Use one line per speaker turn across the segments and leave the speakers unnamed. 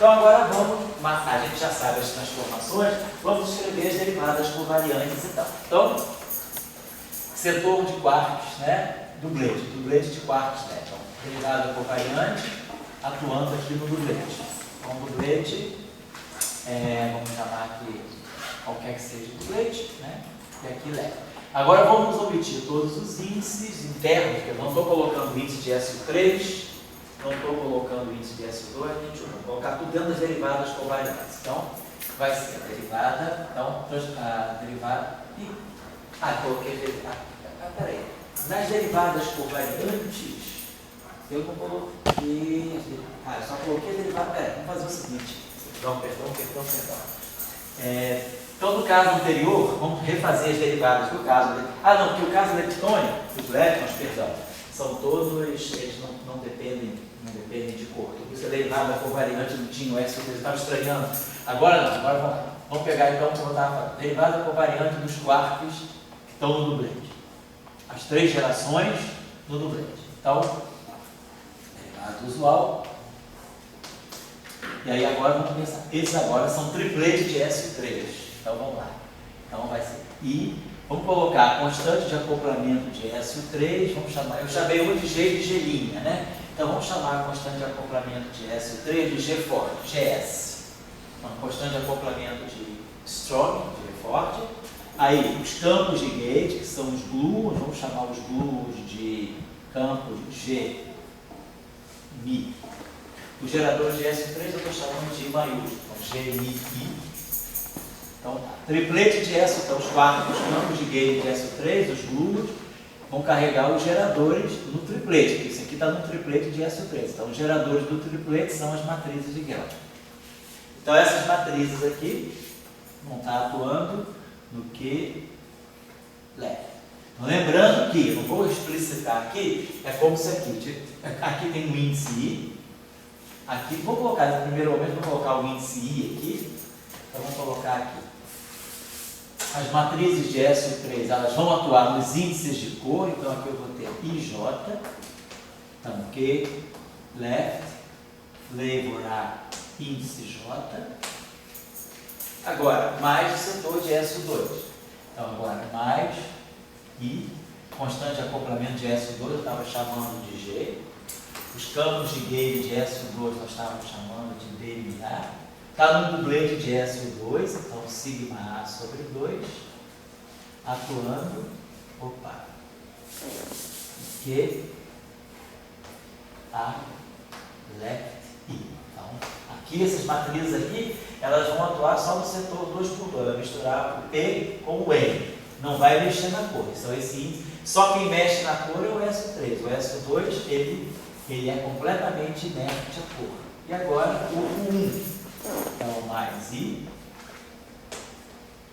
Então agora vamos, a gente já sabe as transformações, vamos escrever as derivadas covariantes então. Então, setor de quarks, né? Dublete de quarks, né? Então, derivada covariante atuando aqui no dublete. Então, dublete, vamos chamar aqui qualquer que seja o dublete, né? E aqui leva. Agora vamos obter todos os índices internos, porque eu não estou colocando o índice de SO3, não estou colocando o índice de SO2, vou colocar tudo dentro das derivadas covariantes. Então, vai ser a derivada, então, a derivada, coloquei derivada, peraí, nas derivadas covariantes, eu não coloquei, eu só coloquei a derivada, vamos fazer o seguinte, perdão. Então, no caso anterior, vamos refazer as derivadas do caso, porque o caso leptônico, os leptons, são todos, eles não dependem de cor. Por isso a derivada covariante não tinha o S, eu estava estranhando. Agora não, agora vamos pegar então, como eu estava falando, derivada covariante dos quarks que estão no dublete. As 3 gerações no dublete. Então, derivada usual. E aí agora vamos pensar, esses agora são triplete de SO3. Então vamos lá. Então vai ser I. Vamos colocar a constante de acoplamento de SO3, vamos chamar, eu chamei uma de G de G', né? Então vamos chamar a constante de acoplamento de SO3 de G forte, GS. Uma constante de acoplamento de strong, G forte. Aí os campos de gate, que são os gluons, vamos chamar os gluons de campos G, Mi. Os geradores de SO3 eu estou chamando de I maiúsculo, então G, Mi, I. Então, triplete de SO, então os quartos campos de gate de SO3, os gluons, vão carregar os geradores no triplete, porque isso aqui está no triplete de SO3. Então, os geradores do triplete são as matrizes de Gauss. Então, essas matrizes aqui vão estar atuando no Q leve. Então, lembrando que, não vou explicitar aqui, é como se aqui tem um índice I, aqui, vou colocar, no primeiro momento, vou colocar o índice I aqui, então vamos colocar aqui. As matrizes de SO3, elas vão atuar nos índices de cor, então aqui eu vou ter IJ, então Q, left, flavor A, índice J. Agora, mais o setor de SO2. Então agora, mais I, constante de acoplamento de SO2, eu estava chamando de G. Os campos de gate de SO2 nós estávamos chamando de DMA. Está no dublete de SO2, então sigma A sobre 2, atuando, Q, A, left, I. Então, aqui, essas matrizes aqui, elas vão atuar só no setor 2 por 2, vai misturar o P com o N, não vai mexer na cor. Então, esse índice, só quem mexe na cor é o SO3. O SO2, ele é completamente inerte à cor. E agora, o 1. Então, mais I,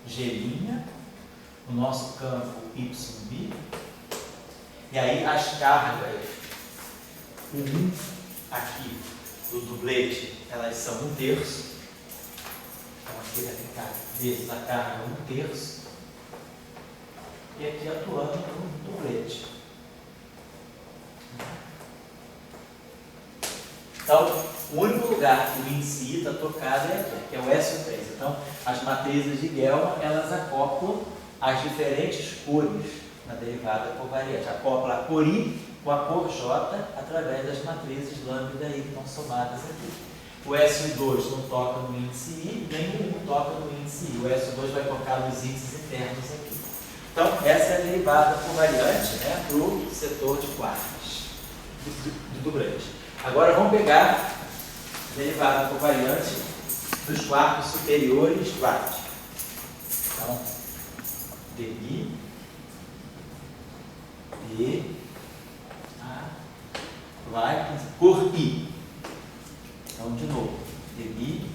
G', o nosso campo YB, e aí as cargas, o 1 aqui do dublete, elas são 1/3, então aqui vai ficar vezes a carga 1/3, e aqui atuando no dublete. Então, o único lugar que o índice I está tocado é aqui, que é o SO3. Então, as matrizes de Gell-Mann, elas acoplam as diferentes cores na derivada covariante. Acopla a cor I com a cor J através das matrizes lambda I que estão somadas aqui. O SO2 não toca no índice I, nem o 1 toca no índice I. O SO2 vai tocar nos índices internos aqui. Então, essa é a derivada covariante, né, para o setor de quarks do dublete. Agora vamos pegar a derivada covariante dos quartos superiores quartos. Então, DI, D, A, vai, cor I. Então, de novo, DI,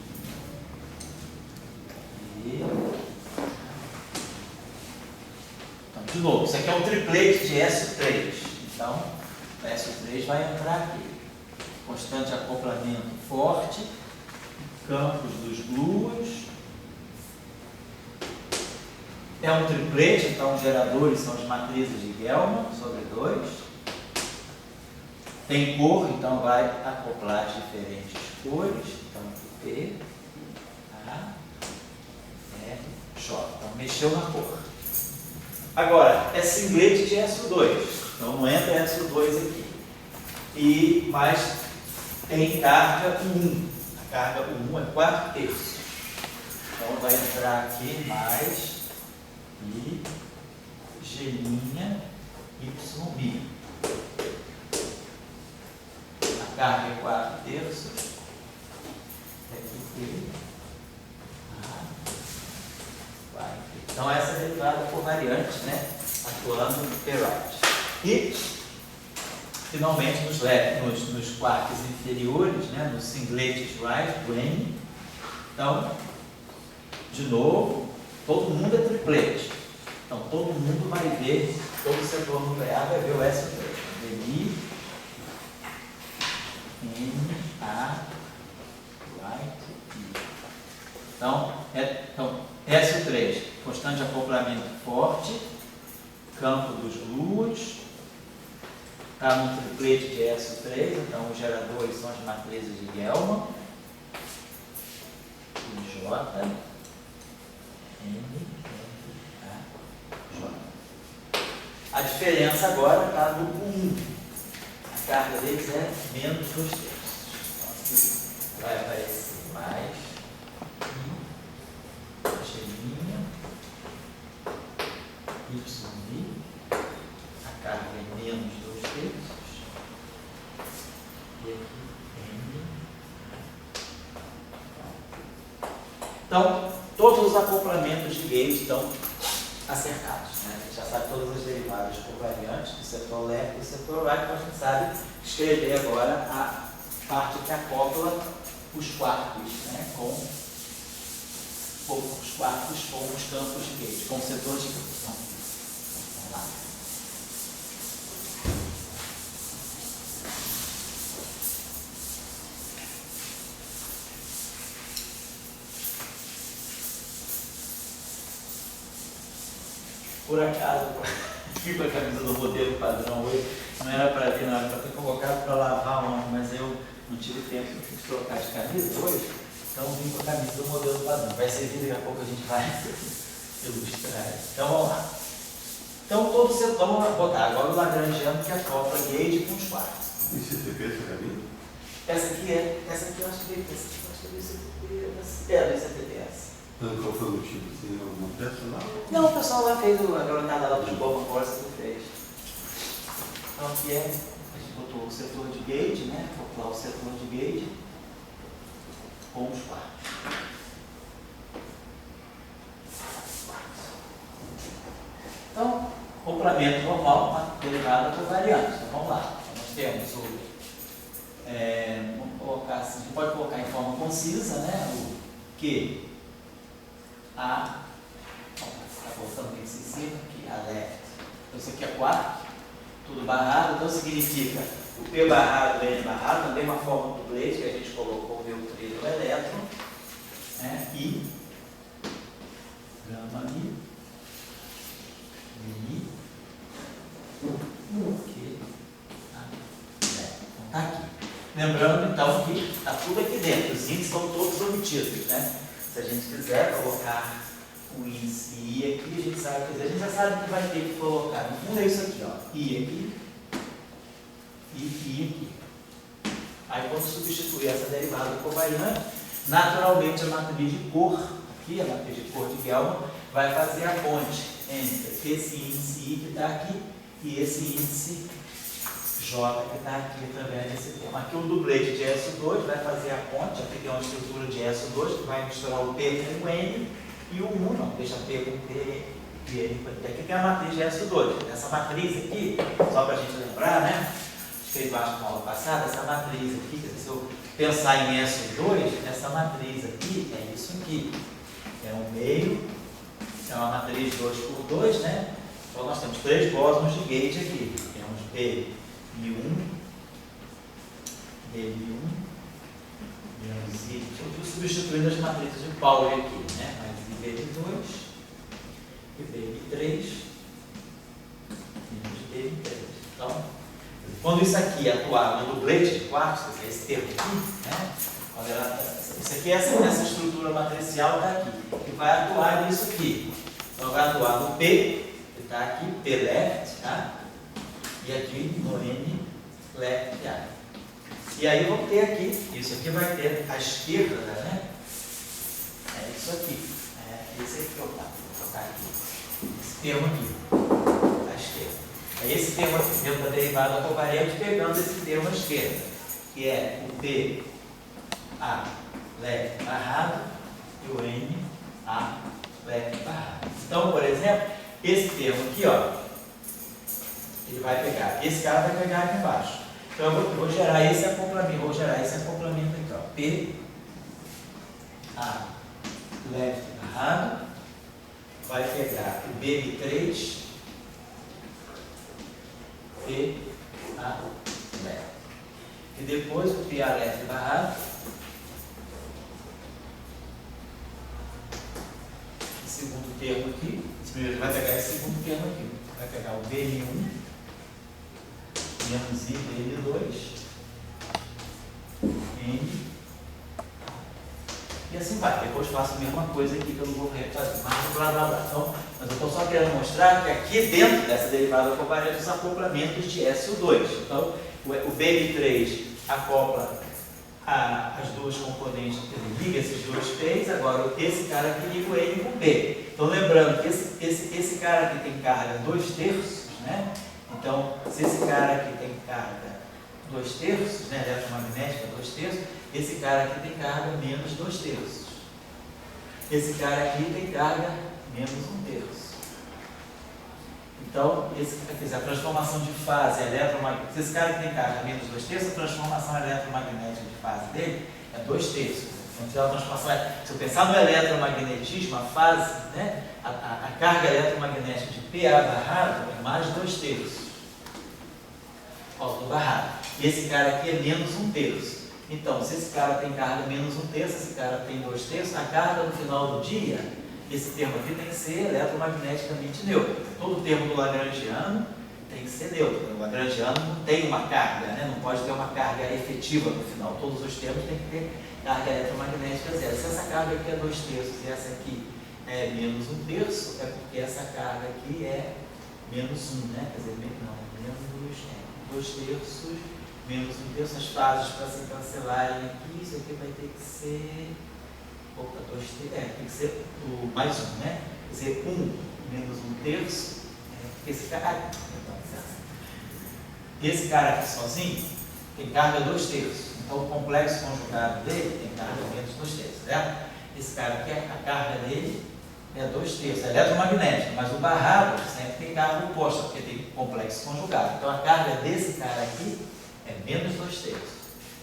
D, então, de novo, isso aqui é um triplete de SO3. Então, o SO3 vai entrar aqui. Constante de acoplamento forte, campos dos gluons. É um triplete, então os geradores são as matrizes de Gell-Mann sobre 2. tem cor, então vai acoplar diferentes cores. Então, P, A, R, J. Então, mexeu na cor. Agora, é singlete de SO2. Então, não entra SO2 aqui. Mas tem carga 1. A carga 1 é 4/3. Então, vai entrar aqui mais I, G', Y'. A carga é 4/3. Aqui, então, essa é derivada por variante, né? Atuando no P-right. E, finalmente, nos quarks inferiores, né? Nos singletes right, do N. Então, de novo, todo mundo é triplete. Então, todo mundo vai ver, todo o setor nuclear vai ver o SO3. I, N, A, right, I. Então, SO3, constante de acoplamento forte, campo dos luas, está no triplete de SO3, então os geradores são as matrizes de Gell-Mann, J, N, A, J. A diferença agora está no 1. A carga deles é menos 2/3. Então, aqui vai aparecer mais Y', a carga é menos 2/3, e aqui N. Então, todos os acoplamentos de gauge estão acertados. Né? A gente já sabe todas as derivadas por variantes do setor left e do setor right, então a gente sabe escrever agora a parte que acopla os quartos, né? com os quartos com os campos de gauge, com o setor de gauge. Então, vamos lá. Por acaso, aqui com a camisa do modelo padrão hoje, não era para vir, não era para ter colocado para lavar ontem, mas eu não tive tempo de trocar de camisa hoje. Então, vim com a camisa do modelo padrão. Vai servir, daqui a pouco a gente vai ilustrar. Então, vamos lá. Então, todo o setor, vamos botar agora o Lagrangiano que acopla gauge com os quartos.
E CCP, essa caminho?
Essa aqui eu acho que é do ICTS.
Qual foi o motivo? Tem alguma peça lá?
Não, o pessoal lá fez, a garotada lá dos Boma Force que fez. Então, aqui a gente botou o setor de gauge, né? Acoplar o setor de gauge com os quartos. Então, complemento normal, uma derivada por variante. Então, vamos lá. Então, nós temos vamos colocar assim, a gente pode colocar em forma concisa, né? O que A, está voltando aqui em cima, aqui A left. Então, isso aqui é 4, tudo barrado, então significa o P barrado, o N barrado, também uma forma do plate que a gente colocou o neutrino o elétron, né? I, gama I, I, Q, A, left. Então está aqui. Lembrando então que está tudo aqui dentro, os índices estão todos obtidos, né? Se a gente quiser colocar o índice I aqui, a gente sabe, quer dizer, a gente já sabe que vai ter que colocar. No fundo é isso aqui, ó, I aqui e I aqui. Aí quando substituir essa derivada por variante, naturalmente a matriz de cor, aqui, a matriz de cor de Gell-Mann, vai fazer a ponte entre esse índice I que está aqui e esse índice J que está aqui através desse termo. Aqui o dublete de SO2 vai fazer a ponte, aqui tem uma estrutura de SO2 que vai misturar o P com o N e o 1 não, deixa P com P e N com P. Aqui tem a matriz de SO2. Essa matriz aqui, só para a gente lembrar, né? Escrevi embaixo na aula passada, essa matriz aqui, se eu pensar em SO2, essa matriz aqui é isso aqui. É um meio, é uma matriz 2 por 2, né? Então nós temos 3 bósons de gauge aqui. Temos B I1, L1, menos I. Eu estou substituindo as matrizes de Pauli aqui, né? Mais IBL2 e BL3 menos BL3. Então, Quando isso aqui atuar no dublete de quartos, que é esse termo aqui, né? Isso aqui, essa estrutura matricial está aqui, que vai atuar nisso aqui. Então vai atuar no P, que está aqui, P left, tá? E aqui no N left I. E aí eu vou ter aqui, isso aqui vai ter à esquerda, né? É isso aqui. É esse aqui, vou colocar aqui. Esse termo aqui, à esquerda. É esse termo aqui, dentro da derivada covariante, pegando esse termo à esquerda, que é o P A left barrado e o N A left barrado. Então, por exemplo, esse termo aqui, ó, ele vai pegar, esse cara vai pegar aqui embaixo. Então eu vou gerar esse acoplamento, aqui, ó, P A left barrado, vai pegar o BM3 P A left. E depois o P A left barrado, esse segundo termo aqui, esse primeiro vai pegar esse segundo termo aqui, vai pegar o BM1 menos I BM2 N, e assim vai. Depois faço a mesma coisa aqui que eu não vou refazer mais, blá blá blá. Então, mas eu estou só querendo mostrar que aqui dentro dessa derivada covariante os acoplamentos de S e o 2. Então, o BM3 acopla as duas componentes, liga esses dois P's, agora esse cara aqui liga o N com o P. Então, lembrando que esse cara aqui tem carga 2/3, né? Então, se esse cara aqui tem carga 2/3, né, eletromagnética 2/3, esse cara aqui tem carga menos 2/3. Esse cara aqui tem carga menos 1/3. Então, a transformação de fase eletromagnética, se esse cara aqui tem carga menos 2/3, a transformação eletromagnética de fase dele é 2/3. Então, se eu pensar no eletromagnetismo, a fase, né, a carga eletromagnética de PA barrado é mais 2/3. Do barrado. E esse cara aqui é menos 1/3. Então, se esse cara tem carga menos 1/3, esse cara tem 2/3, a carga no final do dia, esse termo aqui tem que ser eletromagneticamente neutro. Todo termo do lagrangiano tem que ser neutro. O lagrangiano não tem uma carga, né? Não pode ter uma carga efetiva no final. Todos os termos têm que ter carga eletromagnética zero. Se essa carga aqui é 2/3 e essa aqui é menos 1/3, é porque essa carga aqui é menos 1, né? Quer dizer, não, menos 2/3 menos 1/3, as fases para se cancelarem aqui, isso aqui vai ter que ser, opa, 2/3, tem que ser o mais 1, né? Quer dizer, 1 menos 1/3, esse cara aqui sozinho tem carga 2/3, então o complexo conjugado dele tem carga menos 2/3, certo? Esse cara aqui, a carga dele é 2/3, é eletromagnética, mas o barrado sempre tem carga oposta, porque tem complexo conjugado. Então a carga desse cara aqui é menos 2/3.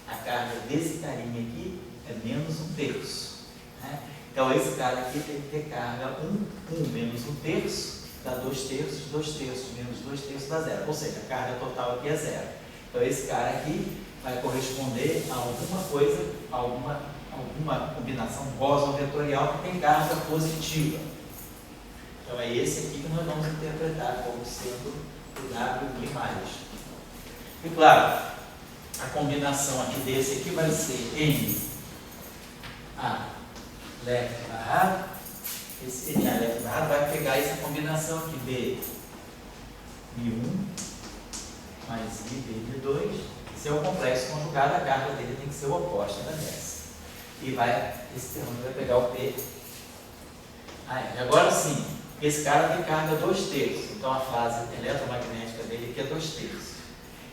A carga desse carinha aqui é menos 1/3. Né? Então esse cara aqui tem que ter carga 1 menos 1/3 dá 2/3, 2/3 menos 2/3 dá 0. Ou seja, a carga total aqui é 0. Então esse cara aqui vai corresponder a alguma coisa, alguma combinação boson-vetorial que tem carga positiva. Então é esse aqui que nós vamos interpretar como sendo o W'. E claro, a combinação aqui desse aqui vai ser N A left barrado. Esse N A left barrado vai pegar essa combinação aqui B Mi1 mais I BM2. Esse é o complexo conjugado, a carga dele tem que ser o oposto da dessa. E esse termo vai pegar o P. Agora sim, esse cara tem carga 2/3, então a fase eletromagnética dele aqui é 2/3.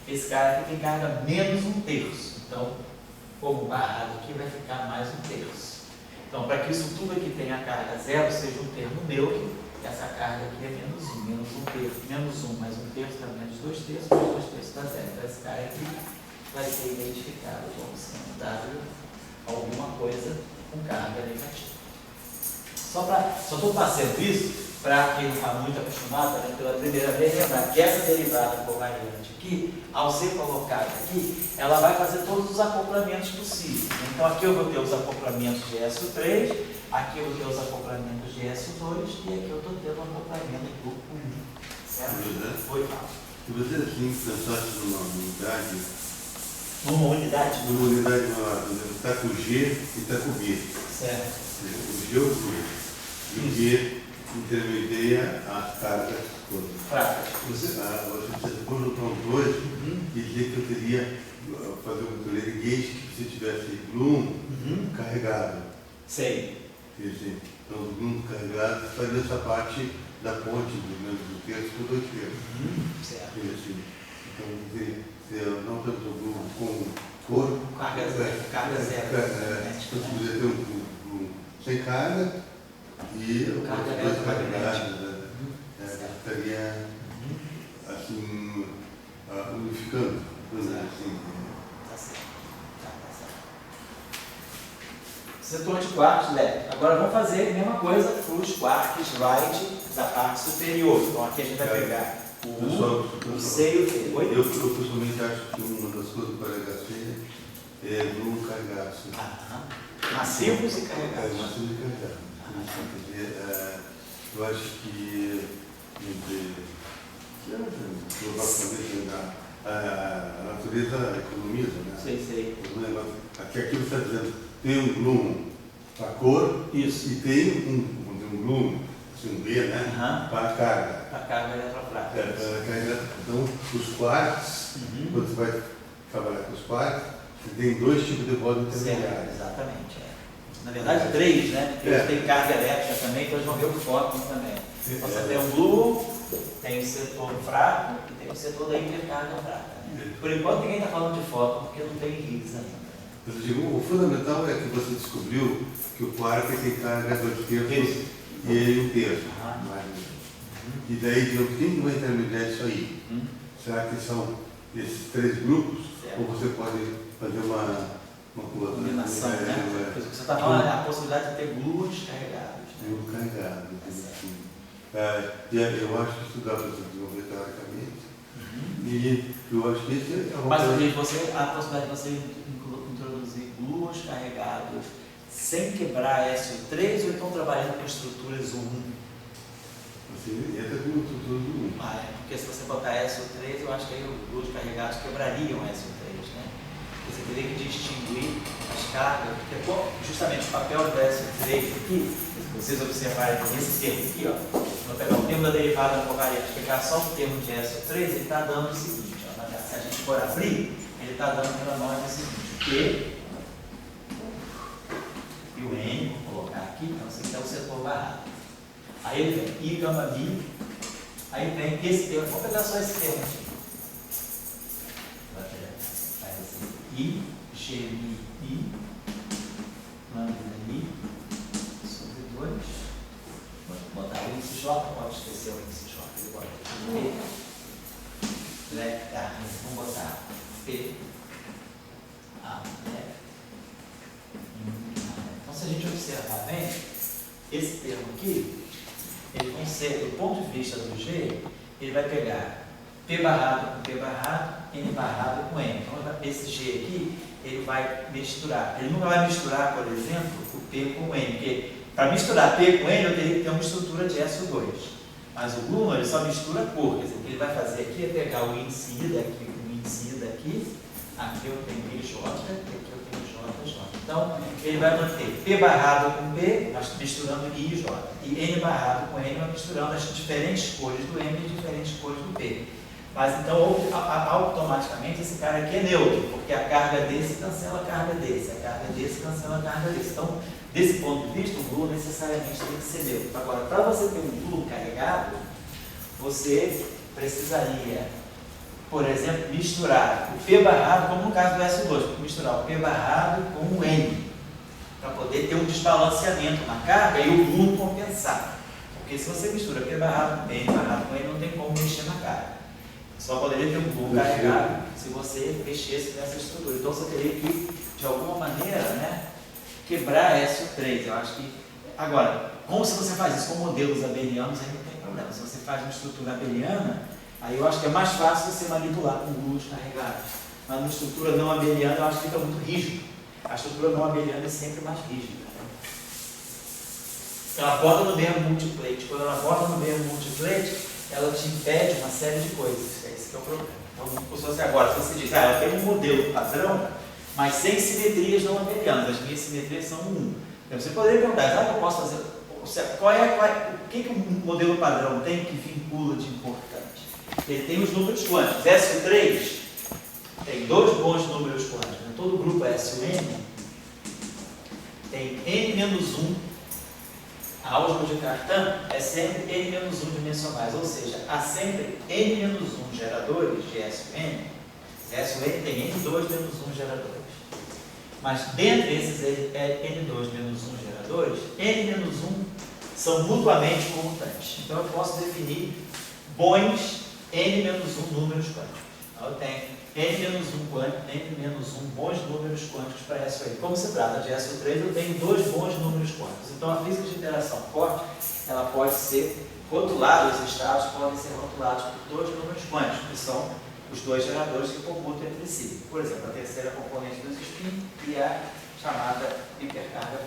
Esse cara aqui tem carga menos 1/3, então, como barrado aqui, vai ficar mais 1/3. Então, para que isso tudo aqui tenha carga zero, seja um termo neutro, essa carga aqui é menos 1, menos 1/3, menos 1 mais 1/3 dá menos 2/3, mais 2/3 dá 0. Então, esse cara aqui vai ser identificado como sendo W alguma coisa com carga negativa. Só estou fazendo isso para quem não está muito acostumado, né, pela primeira vez, lembrar que essa derivada covariante aqui, ao ser colocada aqui, ela vai fazer todos os acoplamentos possíveis. Então aqui eu vou ter os acoplamentos de SO3, aqui eu vou ter os acoplamentos de SO2 e aqui eu estou tendo o acoplamento do grupo 1. Certo? Foi fácil.
Se você assim pensasse numa unidade maior, está com G e está com B.
Certo.
O G é o grupo. E o B intermedia as cargas todas. Você precisa conjuntar os dois e dizer que eu teria fazer um gauge que se tivesse gloom carregado.
Sei.
Quer dizer, então o gloom carregado faria essa parte da ponte do terço por 2 terços.
Certo.
Assim. Então, se eu não tanto o gloom com cor,
Carga zero.
Então, se você ter um gloom sem carga e o dois carregados, estaria assim, unificando. Assim.
Tá certo. Tá certo. Setor de quarks LED. Agora vamos fazer a mesma coisa para os quarks right da parte superior. Então aqui a gente vai pegar o seio. Oi?
Eu pessoalmente acho que uma das coisas para HC é do carregados.
Massivos e carregados.
Massivos e carregados. Eu acho que a natureza economiza, né?
Sei.
Aqui você está dizendo, tem um gloom para a cor.
Isso.
E tem um gloom, assim, um B, né? Para a carga.
Para a carga eletrofrágil.
Então, os quarks, quando você vai trabalhar com os quarks, você tem 2 tipos de roda intermediária.
Exatamente. Na verdade, 3, né? Porque eles têm carga elétrica também, então eles vão ver o fóton também. Então, você tem o blue, tem o setor fraco e tem o setor da hipercarga fraca. Né? Por enquanto, ninguém está falando de fóton, porque não tem RIS ainda.
Eu digo, o fundamental é que você descobriu que o quark tem carga 2 terços e ele 1 terço. E daí, quem que vai intermediar isso aí? Será que são esses 3 grupos? Certo. Ou você pode fazer uma
combinação, né? Você está falando a possibilidade de ter gluos carregados.
Gluos carregados. Eu acho que isso dá para desenvolver teoricamente. E eu acho que esse é uma
Mas a possibilidade de você introduzir gluos carregados sem quebrar SO3 ou estão trabalhando com estruturas 1?
Você entra com estrutura do 1.
Porque se você botar SO3, eu acho que aí os gluos carregados quebrariam SO3, né? Você teria que distinguir as cargas, porque justamente o papel do SO3 aqui, se vocês observarem esse termo aqui, ó, vou pegar o termo da derivada covariante, pegar só o termo de SO3, ele está dando o seguinte, ó, se a gente for abrir, ele está dando para nós o seguinte, o P e o N, vou colocar aqui, então esse aqui é o setor barrado. Aí ele vem I, gama, Mi, aí vem esse termo, vamos pegar só esse termo aqui. I, G, Mi, I, lambda, I, sobre 2. Vou botar o índice J, pode esquecer o índice J, ele bota P, vamos botar P, A, F. Então, se a gente observar bem, esse termo aqui, ele vai ser, do ponto de vista do G, ele vai pegar P barrado com P barrado, N barrado com N. Então, esse G aqui, ele vai misturar. Ele nunca vai misturar, por exemplo, o P com o N, porque para misturar P com N, eu teria que ter uma estrutura de SO2. Mas o Gluon, ele só mistura cor. Quer dizer, o que ele vai fazer aqui é pegar o índice I daqui com o índice I daqui, aqui eu tenho IJ, aqui eu tenho JJ. Então, ele vai manter P barrado com P, mas misturando I e J. E N barrado com N, misturando as diferentes cores do M e as diferentes cores do P. Mas então, automaticamente, esse cara aqui é neutro, porque a carga desse cancela a carga desse, a carga desse cancela a carga desse. Então, desse ponto de vista, o Gluon necessariamente tem que ser neutro. Agora, para você ter um Gluon carregado, você precisaria, por exemplo, misturar o P barrado, como no caso do SO2, misturar o P barrado com o N, para poder ter um desbalanceamento na carga e o Gluon compensar. Porque se você mistura P barrado com N barrado com N, não tem como mexer na carga. Só poderia ter um Gluon carregado se você mexesse nessa estrutura. Então você teria que, de alguma maneira, né, quebrar SO3. Eu acho que. Agora, como se você faz isso com modelos abelianos, aí não tem problema. Se você faz uma estrutura abeliana, aí eu acho que é mais fácil você manipular com gluons carregados. Mas numa estrutura não abeliana, eu acho que fica muito rígido. A estrutura não abeliana é sempre mais rígida. Ela borda no mesmo multiplate. Quando ela borda no mesmo multiplate, ela te impede uma série de coisas. É esse que é o problema. Então, se você agora, se você diz, eu tenho um modelo padrão, mas sem simetrias não abelianas, as minhas simetrias são 1. Então, você poderia perguntar, eu posso fazer, o que um modelo padrão tem que vincula de importante? Ele tem os números quânticos. SU3 tem dois bons números quânticos. Né? Todo grupo SUN tem n-1. A álgebra de Cartan é sempre n-1 dimensionais, ou seja, há sempre n-1 geradores de SUN. SUN tem n2 menos 1 geradores. Mas dentre esses n2 menos 1 geradores, n-1 são mutuamente comutantes. Então eu posso definir bons n-1 números quânticos. Então eu tenho n-1 bons números quânticos para SU. Como se trata de SU3, eu tenho dois bons números quânticos. Então a física de interação forte, ela pode ser rotulada, os estados podem ser rotulados por dois números quânticos, que são os dois geradores que computam entre si. Por exemplo, a terceira componente dos spin e a chamada hipercarga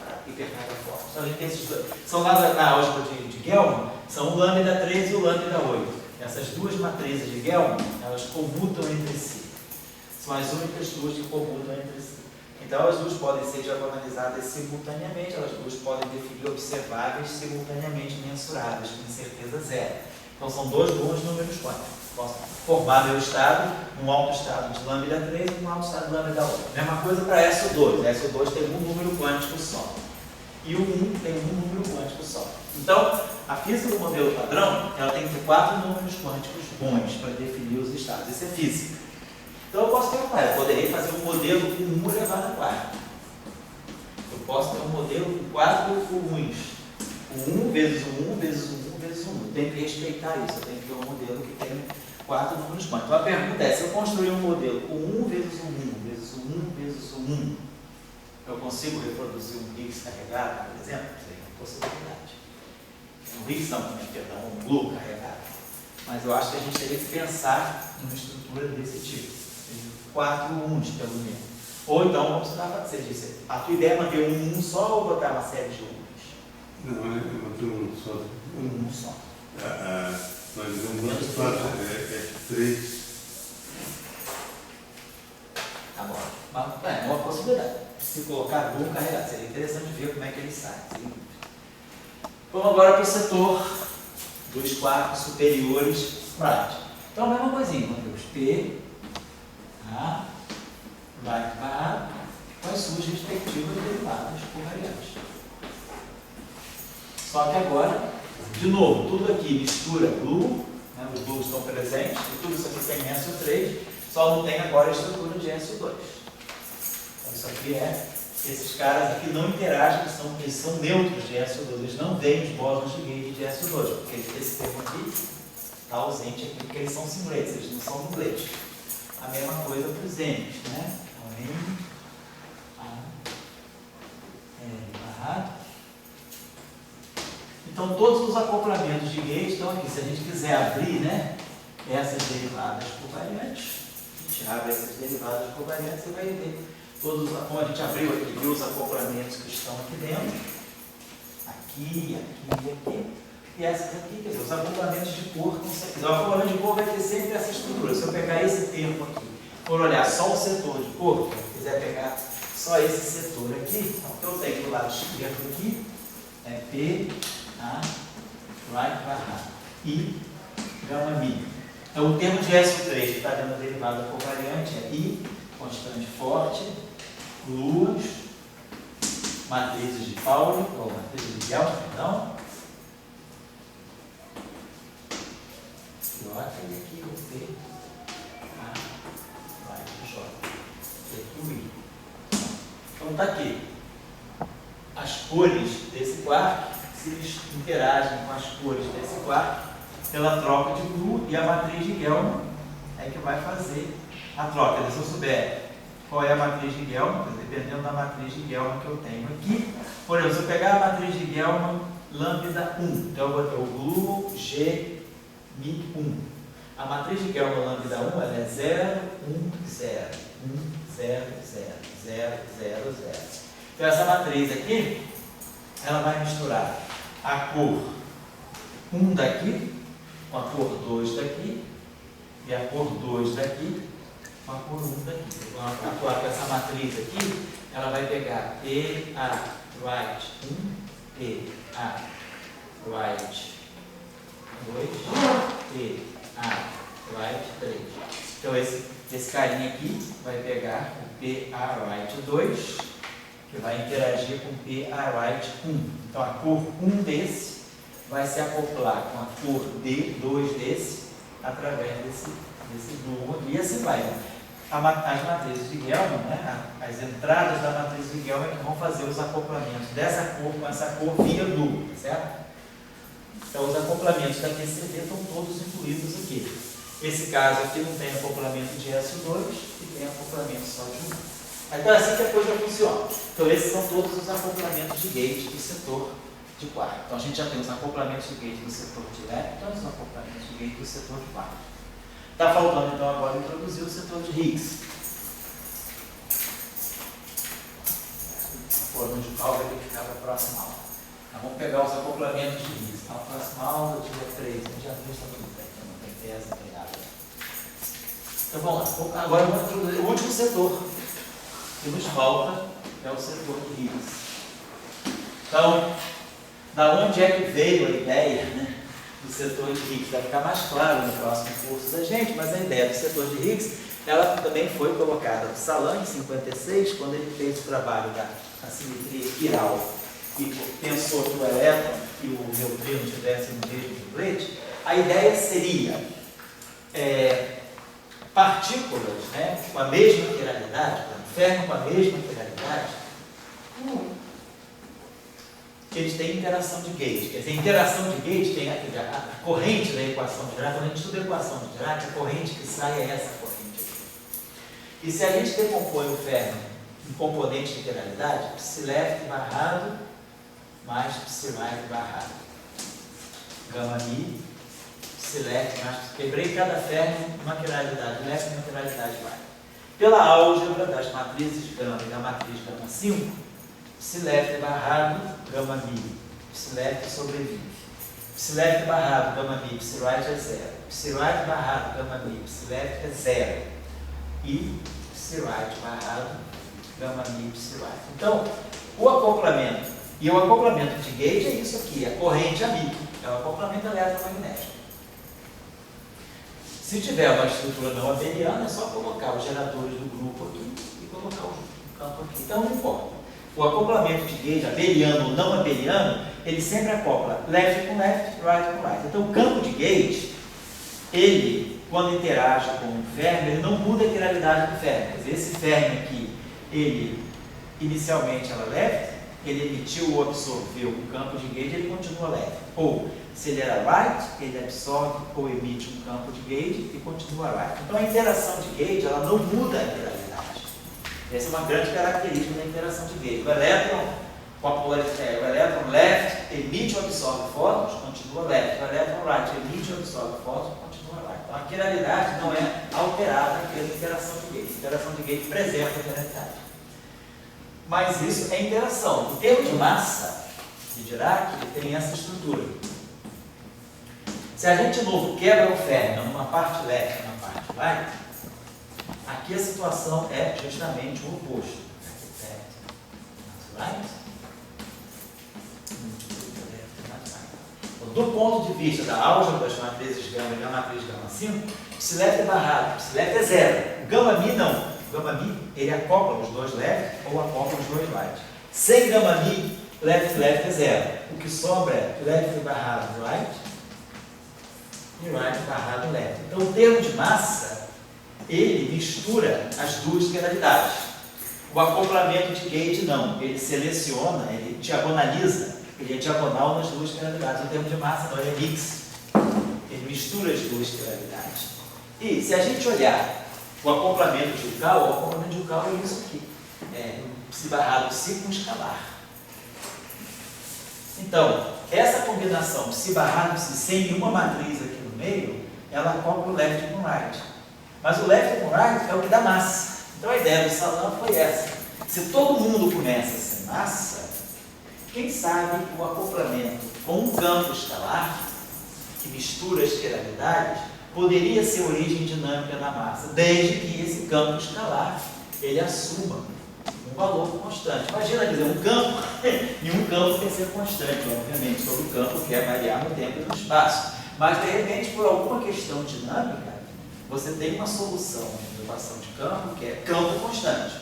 forte. Então a gente tem esses dois. São lá na álgebra de Gelman, são o lambda 3 e o lambda 8. Essas duas matrizes de Gelman, elas comutam entre si. São as únicas duas que comutam entre si. Então as duas podem ser diagonalizadas simultaneamente, elas duas podem definir observáveis simultaneamente mensuráveis, com certeza zero. Então são dois bons números quânticos. Posso formar meu estado, um alto estado de lambda 3 e um alto estado de lambda 8. Mesma coisa para SO2. SO2 tem um número quântico só. E o 1 tem um número quântico só. Então, a física do modelo padrão, ela tem que ter 4 números quânticos bons para definir os estados. Isso é física. Então eu posso ter eu poderia fazer um modelo com 1 elevado a 4. Eu posso ter um modelo com 4 1's. O 1 vezes o 1 vezes o 1 vezes o 1. Eu tenho que respeitar isso. Eu tenho que ter um modelo que tenha 4 números quânticos. Então a pergunta é, se eu construir um modelo com 1 vezes o 1 vezes o 1 vezes o 1, eu consigo reproduzir um Higgs carregado, por exemplo? Tem uma possibilidade. Um Higgs não, perdão, um Blue carregado. Mas eu acho que a gente teria que pensar numa estrutura desse tipo. 4 1's, pelo menos. Ou então, vamos dar para você disse, a tua ideia é manter um 1 só ou botar uma série de 1's?
Não, é manter um só.
Um só.
Mas um quatro é 3.
Tá bom. Mas, é uma possibilidade. Se colocar Blue carregado, seria interessante ver como é que ele sai. Vamos agora para o setor dos quartos superiores práticos. Então, a mesma coisinha, Matheus. P, A, vai para quais suas respectivas derivadas covariantes. Só que agora, de novo, tudo aqui mistura Blue, né, os Blues estão presentes, e tudo isso aqui tem SO3, só não tem agora a estrutura de SO2. Então, isso aqui esses caras aqui não interagem, eles são neutros de SO2, eles não têm os bósons de Gauge de SO2, porque esse termo aqui está ausente aqui, porque eles são singletes, eles não são dupletes. A mesma coisa para os N's, né? Então, N, A, L barrado. Então, todos os acoplamentos de Gauge estão aqui. Se a gente quiser abrir, né, essas derivadas covariantes, a gente abre essas derivadas covariantes e vai ver todos, como a gente abriu aqui, viu os acoplamentos que estão aqui dentro, aqui, aqui e aqui, e essas aqui, quer dizer, os acoplamentos de cor, como você quiser. O acoplamento de cor vai ter sempre essa estrutura. Se eu pegar esse termo aqui, for olhar só o setor de cor, se eu quiser pegar só esse setor aqui, então o que eu tenho do lado esquerdo aqui é P, A, right barrado, I, gama mi. Então o termo de SO3 que está dando a derivada covariante é I, constante forte, luas, matrizes de Pauli, ou matrizes de Gelman, perdão. J e aqui o P, A, vai J. E aqui o I. Então está aqui. As cores desse quark, se eles interagem com as cores desse quark, pela troca de Blue, e a matriz de Gelman é que vai fazer a troca. Se eu souber qual é a matriz de Gelman, dependendo da matriz de Gelman que eu tenho aqui, por exemplo, se eu pegar a matriz de Gelman lambda 1, então eu vou ter o Blue G Mi 1. A matriz de Gelman lambda 1 ela é 0, 1, 0, 1, 0, 0, 0, 0, 0. Então essa matriz aqui, ela vai misturar a cor 1 daqui com a cor 2 daqui, e a cor 2 daqui, com a cor 1 daqui. Então, atuar com essa matriz aqui, ela vai pegar PA right 1, PA right 2, PA right 3. Então, esse carinha aqui vai pegar o PA right 2, que vai interagir com o PA right 1. Então, a cor 1 desse vai se acoplar com a cor D2 desse, através desse duo aqui, e assim vai. As matrizes de Gell-Mann, né? As entradas da matriz de Gell-Mann é que vão fazer os acoplamentos dessa cor com essa cor via duo, certo? Então, os acoplamentos da QCD estão todos incluídos aqui. Esse caso aqui não tem acoplamento de SO2 e tem acoplamento só de 1. Então, é assim que a coisa funciona. Então, esses são todos os acoplamentos de gate do setor de quarto. Então, a gente já tem os acoplamentos de gate do setor de leptons, os acoplamentos de gate do setor de quarto. Está faltando, então, agora introduzir o setor de Higgs. A forma de cálculo vai ter que ficar para a próxima aula. Então, vamos pegar os acoplamentos de Higgs. Na próxima aula, dia 3, dia 2 está tudo bem, então não tem tese, não tem nada. Então, vamos lá. Agora, vamos introduzir o último setor que nos falta, é o setor de Higgs. Então, da onde é que veio a ideia, né, do setor de Higgs? Vai ficar mais claro no próximo curso da gente, mas a ideia do setor de Higgs, ela também foi colocada no Salan, em 56, quando ele fez o trabalho da simetria espiral e pensou que o elétron e o neutrino tivessem o mesmo vibrete. A ideia seria partículas, né, com a mesma quiralidade, ferro com a mesma quiralidade, eles têm interação de gauge. Quer dizer, interação de gauge tem a corrente da equação de Dirac. Quando a gente estuda a equação de Dirac, a corrente que sai é essa corrente aqui. E se a gente decompõe o ferro em componentes de quiralidade, psi-left barrado mais psi-right barrado. Gama mi, psi-left mais... Quebrei cada ferro uma quiralidade left e uma quiralidade right. Pela álgebra das matrizes gama e da matriz gama 5, psi-left barrado, gama mi, psi-left sobrevive. Psi-left barrado, gama mi, psi-right é 0. Psi-right barrado, gama mi, psi-left é 0. E psi-right barrado, gama mi, psi-right. Então, o acoplamento, e o acoplamento de gauge é isso aqui, a corrente amiga, é o acoplamento eletromagnético. Se tiver uma estrutura não abeliana, é só colocar os geradores do grupo aqui e colocar o campo aqui. Então, não importa. O acoplamento de gauge, abeliano ou não abeliano, ele sempre acopla left com left, right com right. Então, o campo de gauge, ele, quando interage com o fermo, ele não muda a quiralidade do fermo. Quer dizer, esse fermo aqui, ele, inicialmente era left, ele emitiu ou absorveu o campo de gauge, ele continua left. Ou, se ele era right, ele absorve ou emite um campo de gauge e continua right. Então, a interação de gauge, ela não muda a quiralidade. Essa é uma grande característica da interação de gauge. O elétron, o elétron left emite ou absorve fótons, continua left. O elétron right emite ou absorve fótons, continua right. Então, a quiralidade não é alterada pela interação de gauge. A interação de gauge preserva a quiralidade. Mas isso é interação. Em termos de massa de Dirac, ele tem essa estrutura. Se a gente, de novo, quebra o ferro numa parte left e numa parte right, aqui a situação é justamente o oposto. Right? Do ponto de vista da álgebra das matrizes gama e da matriz gama 5, psi-left é barrado, psi-left é 0. Gama mi não. Gama mi, ele acopla os dois left ou acopla os dois right. Sem gama mi, left é 0. O que sobra é left barrado right e right barrado left. Então, o termo de massa, ele mistura as duas quiralidades. O acoplamento de gauge não, ele seleciona, ele diagonaliza, ele é diagonal nas duas quiralidades. O termo de massa não, ele é mix, ele mistura as duas quiralidades. E se a gente olhar o acoplamento digital, o acoplamento digital é isso aqui, psi barrado psi com escalar. Então, essa combinação psi barrado psi sem nenhuma matriz aqui no meio, ela acopla o left com right. Mas o left com right é o que dá massa. Então a ideia do Salan foi essa. Se todo mundo começa sem massa, quem sabe o acoplamento com um campo escalar que mistura as espiralidades, poderia ser origem dinâmica da massa, desde que esse campo escalar ele assuma um valor constante. Imagina, dizer, um campo, e um campo tem que ser constante, obviamente, todo campo quer variar no tempo e no espaço. Mas, de repente, por alguma questão dinâmica, você tem uma solução de equação de campo que é campo constante.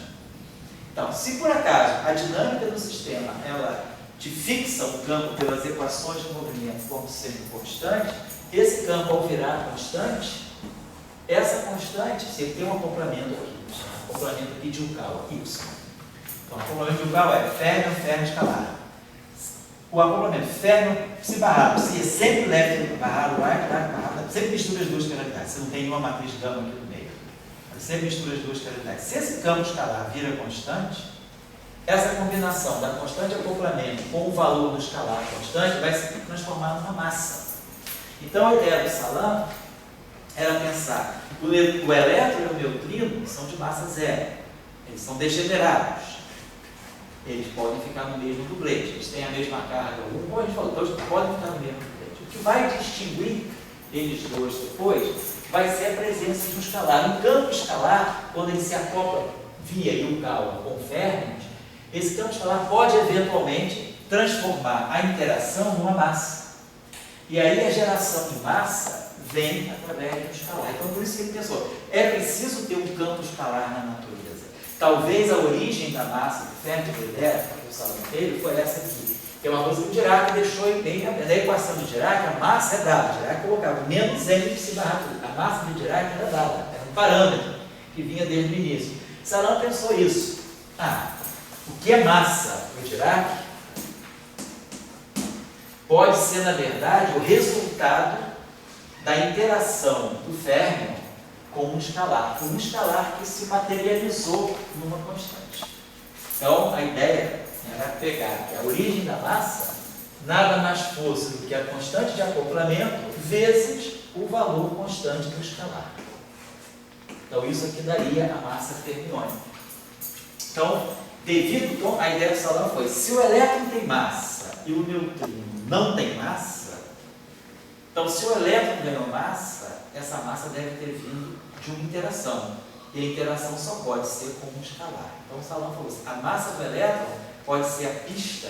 Então, se por acaso a dinâmica do sistema ela te fixa um campo pelas equações de movimento como sendo constante, esse campo, ao virar constante, essa constante, você tem um acoplamento aqui de Yukawa, y. Então, o acoplamento de Yukawa é férmio escalar. O acoplamento férmio-barrado, se é sempre leve barrado, sempre mistura as duas características. Você não tem nenhuma matriz de gama aqui no meio. Você sempre mistura as duas características. Se esse campo escalar vira constante, essa combinação da constante acoplamento com o valor do escalar constante vai se transformar numa massa. Então, a ideia do Salam era pensar que o elétron e o neutrino são de massa zero. Eles são degenerados. Eles podem ficar no mesmo dublete. Eles têm a mesma carga. Como a gente falou, então eles podem ficar no mesmo dublete. O que vai distinguir eles dois depois vai ser a presença de um escalar. No campo escalar, quando ele se acopla via Yukawa com férmions, esse campo escalar pode eventualmente transformar a interação numa massa. E aí a geração de massa vem através do escalar. Então, por isso que ele pensou, é preciso ter um campo escalar na natureza. Talvez a origem da massa do férmio de Vedera, que o Salam teve, foi essa aqui. Que é uma coisa que o Dirac deixou bem na equação de Dirac, a massa é dada. Dirac colocava menos m psi barra tudo. A massa de Dirac era dada, era um parâmetro que vinha desde o início. Salam pensou isso. O que é massa para o Dirac pode ser, na verdade, o resultado da interação do férmio com um escalar que se materializou numa constante. Então, a ideia era pegar que a origem da massa nada mais fosse do que a constante de acoplamento vezes o valor constante do escalar. Então, isso aqui daria a massa fermiônica. Então, a ideia do Salam foi, se o elétron tem massa e o neutrino não tem massa, então, se o elétron ganhou massa, essa massa deve ter vindo de uma interação. E a interação só pode ser com um escalar. Então, o Salam falou assim, a massa do elétron pode ser a pista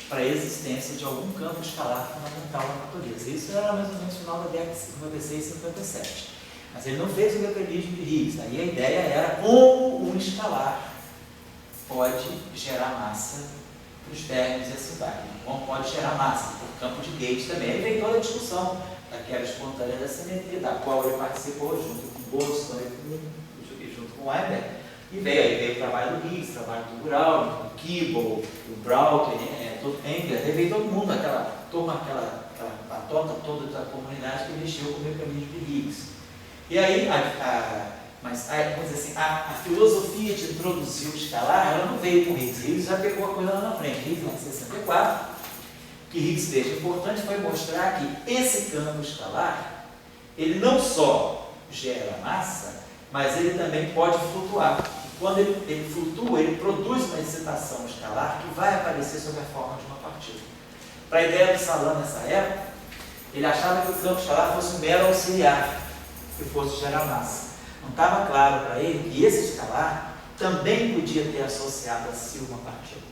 para a existência de algum campo escalar fundamental na natureza. Isso era mais ou menos no final da década de 56 e 57. Mas ele não fez o mecanismo de Higgs. Aí a ideia era como um escalar pode gerar massa para os férmions e assim vai. Como pode gerar massa por campo de Gates também. Aí veio toda a discussão daquela espontânea da simetria, da qual ele participou junto com Boltzmann e junto com Weinberg. E veio o trabalho do Higgs, o trabalho do Browne, do Keeble, do Brown, todo Engler. Aí veio todo mundo, aquela turma, aquela patota toda da comunidade que mexeu com o mecanismo de Higgs. E aí, vamos dizer assim, a filosofia de introduzir o escalar, ela não veio com Higgs. Higgs já pegou a coisa lá na frente. Higgs, em 64, o que Higgs fez de importante foi mostrar que esse campo escalar, ele não só gera massa, mas ele também pode flutuar. E quando ele flutua, ele produz uma excitação escalar que vai aparecer sob a forma de uma partícula. Para a ideia do Salam nessa época, ele achava que o campo escalar fosse um mero auxiliar, que fosse gerar massa. Não estava claro para ele que esse escalar também podia ter associado a si uma partícula.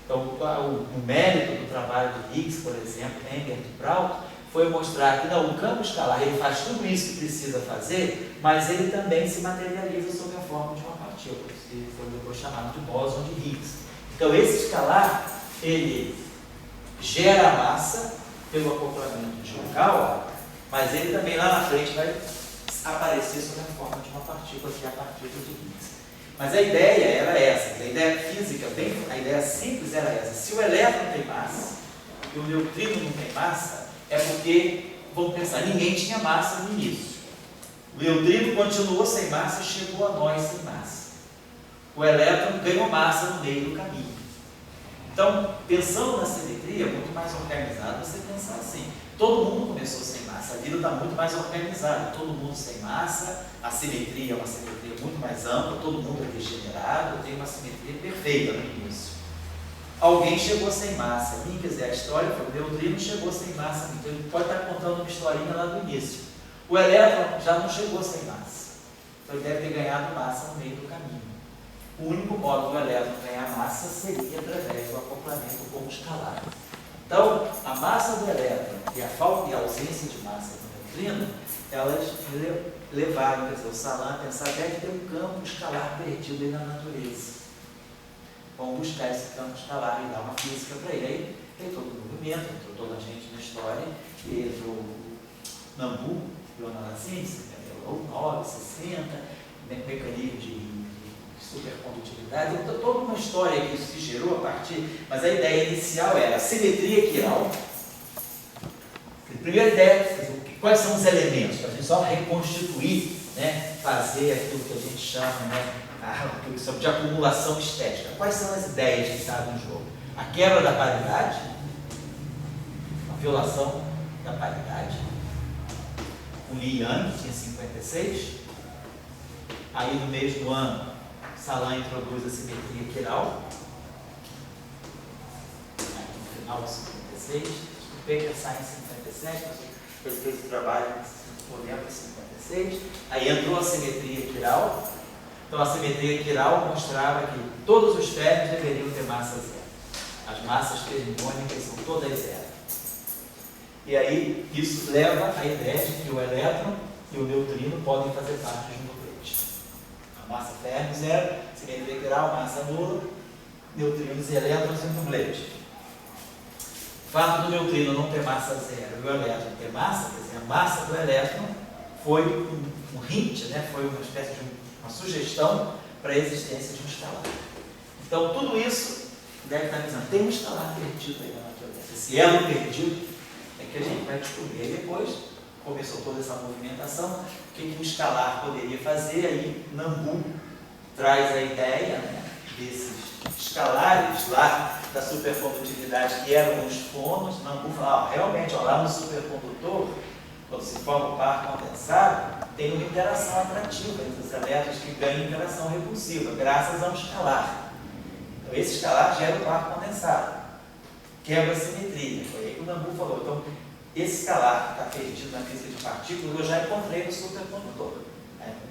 Então, o mérito do trabalho de Higgs, por exemplo, Engler e Brown, foi mostrar que não, o campo escalar ele faz tudo isso que precisa fazer, mas ele também se materializa sob a forma de uma partícula, que foi depois chamado de bóson de Higgs. Então, esse escalar, ele gera massa pelo acoplamento de Yukawa, mas ele também lá na frente vai aparecer sob a forma de uma partícula, que é a partícula de Higgs. Mas a ideia era essa, a ideia física, a ideia simples era essa. Se o elétron tem massa e o neutrino não tem massa, é porque, vamos pensar, ninguém tinha massa no início. O neutrino continuou sem massa e chegou a nós sem massa. O elétron ganhou massa no meio do caminho. Então, pensando na simetria, muito mais organizado, você pensar assim, todo mundo começou sem massa, a vida está muito mais organizada, todo mundo sem massa, a simetria é uma simetria muito mais ampla, todo mundo é degenerado, tem uma simetria perfeita no início. alguém chegou sem massa. Quem quiser a história, foi o neutrino chegou sem massa. Então ele pode estar contando uma historinha lá do início. O elétron já não chegou sem massa. Então ele deve ter ganhado massa no meio do caminho. O único modo do elétron ganhar massa seria através do acoplamento com o escalar. Então, a massa do elétron e a falta e a ausência de massa do neutrino, elas levaram, quer dizer, o Salam a pensar que deve ter um campo escalar perdido aí na natureza. Vamos buscar esse campo escalar e dar uma física para ele. Aí tem todo o movimento, entrou toda a gente na história, e entrou o Nambu, Leonardo Assis, o 9, 60, mecanismo de supercondutividade, então toda uma história que se gerou a partir, mas a ideia inicial era a simetria quiral. A primeira ideia, quais são os elementos, para a gente só reconstituir, né, fazer aquilo que a gente chama, né, aquilo que chama de acumulação estética. Quais são as ideias que estavam em jogo? A quebra da paridade, a violação da paridade, o Li Yang, que tinha 56, aí no mesmo ano, Salam introduz a simetria quiral, no final de 56, o Baker sai em 57, ele fez o trabalho por dentro de 56, aí entrou a simetria quiral. Então a simetria quiral mostrava que todos os férmions deveriam ter massa zero. As massas fermiônicas são todas zero. E aí isso leva à ideia de que o elétron e o neutrino podem fazer parte de um nucleide. A massa férmio zero, simetria quiral, massa nula, neutrinos e elétrons e um nucleide. O fato do neutrino não ter massa zero e o elétron ter massa, quer dizer, a massa do elétron foi um hint, né? Foi uma espécie de uma sugestão para a existência de um escalar. Então, tudo isso deve estar dizendo, tem um escalar perdido aí na natureza. Esse elo perdido é que a gente vai descobrir. E depois começou toda essa movimentação, o que um escalar poderia fazer. Aí Nambu traz a ideia, né, desses escalares lá da supercondutividade que eram os fonos. Nambu fala, realmente, lá no supercondutor, quando se forma o par condensado, tem uma interação atrativa entre os elétrons que ganham interação repulsiva, graças a um escalar. Então, esse escalar gera o par condensado, quebra a simetria. Foi aí que o Nambu falou. Então, esse escalar que está perdido na física de partículas, eu já encontrei no supercondutor.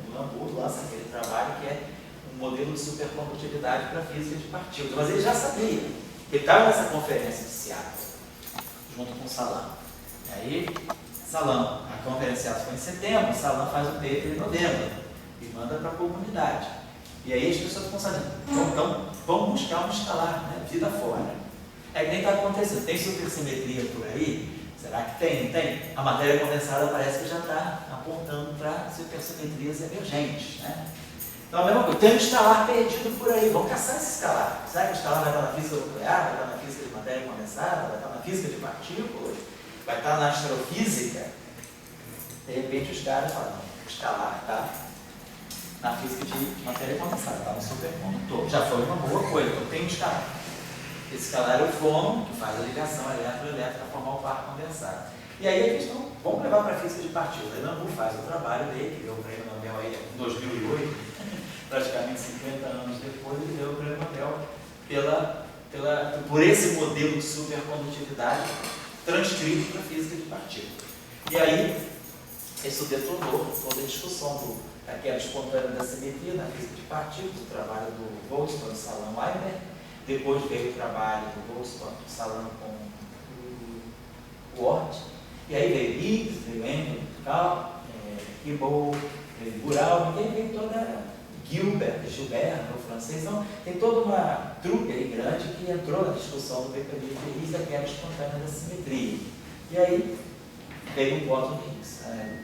O Nambu lança aquele trabalho que é um modelo de supercondutividade para a física de partículas. Mas ele já sabia. Ele estava nessa conferência de Seattle, junto com o Salam. E aí, Salam, a conferência foi em setembro, Salam faz o paper em novembro e manda para a comunidade. E aí as pessoas ficam sabendo, então vamos buscar um escalar, né, vida fora. É que nem está acontecendo, tem supersimetria por aí? Será que tem? Não tem? A matéria condensada parece que já está apontando para supersimetrias emergentes, né? Então a mesma coisa, tem um escalar perdido por aí, vamos caçar esse escalar. Será que o escalar vai estar na física nuclear, vai estar na física de matéria condensada, vai estar na física de partículas? Vai estar na astrofísica? De repente os caras falam, o escalar está na física de matéria condensada, está no supercondutor. Já foi uma boa coisa, então tem um escalar. Esse escalar é o fono, que faz a ligação elétron-elétron para formar o par condensado. E aí a questão, vamos levar para a física de partículas. O Nambu faz o trabalho dele, que deu o prêmio Nobel aí em 2008, praticamente 50 anos depois, ele deu o prêmio Nobel por esse modelo de supercondutividade transcrito para a física de partículas. E aí, isso detonou toda a discussão da quebra espontânea da simetria na física de partículas, o trabalho do Goldstone, Salam, Weinberg. Depois veio o trabalho do Goldstone, Salam com o Oort. E aí veio Higgs, veio Engel, Ribot, veio Bural, e aí veio toda Gilbert, o francês. Então, tem toda uma trupe aí grande que entrou na discussão do mecanismo de Higgs, da quebra espontânea da simetria. E aí veio o bóson de Higgs.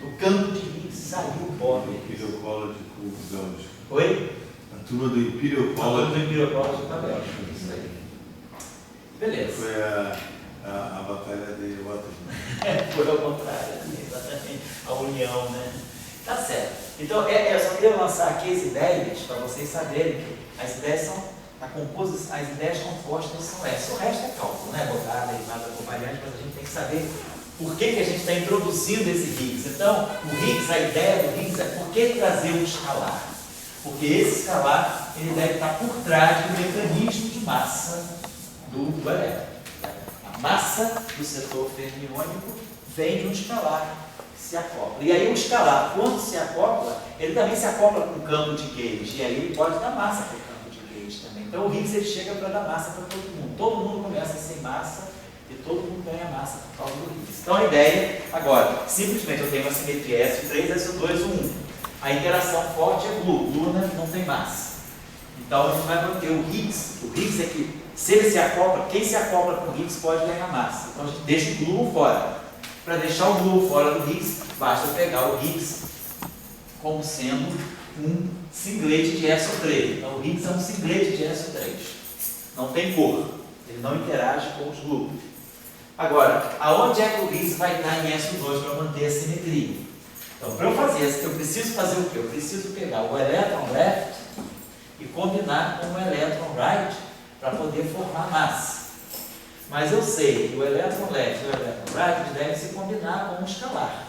Do campo de Higgs saiu o bóson de Higgs.
Imperial College com Bélgica.
Oi?
A turma do Imperial College.
A turma do Imperial College da Bélgica. Isso aí. Beleza.
Foi a batalha de Waterloo.
Foi ao contrário, exatamente. A união, né? Tá certo. Então, eu só queria lançar aqui as ideias para vocês saberem que as ideias são, as ideias compostas são essas. O resto é cálculo, né? Botar derivada por variante, mas a gente tem que saber por que a gente está introduzindo esse Higgs. Então, o Higgs, a ideia do Higgs é por que trazer um escalar? Porque esse escalar, ele deve estar por trás do mecanismo de massa do elétron. A massa do setor fermiônico vem de um escalar que se acopla. E aí o escalar, quando se acopla, ele também se acopla com o campo de Gauge. E aí ele pode dar massa para o campo de Gauge também. Então o Higgs ele chega para dar massa para todo mundo. Todo mundo começa sem massa e todo mundo ganha massa por causa do Higgs. Então a ideia, agora, simplesmente eu tenho uma simetria SO3, SO2, 1. A interação forte é Lu. Luna não tem massa. Então a gente vai manter o Higgs. O Higgs é que, se ele se acopla, quem se acopla com o Higgs pode ganhar massa. Então a gente deixa o gluon fora. Para deixar o gluon fora do Higgs, basta pegar o Higgs como sendo um singlete de SO3. Então o Higgs é um singlete de SO3. Não tem cor. Ele não interage com os gluons. Agora, aonde é que o Higgs vai estar em SO2 para manter a simetria? Então, para eu fazer isso, eu preciso fazer o quê? Eu preciso pegar o elétron left e combinar com o elétron right para poder formar massa. Mas eu sei que o elétron left e o elétron right devem se combinar com um escalar.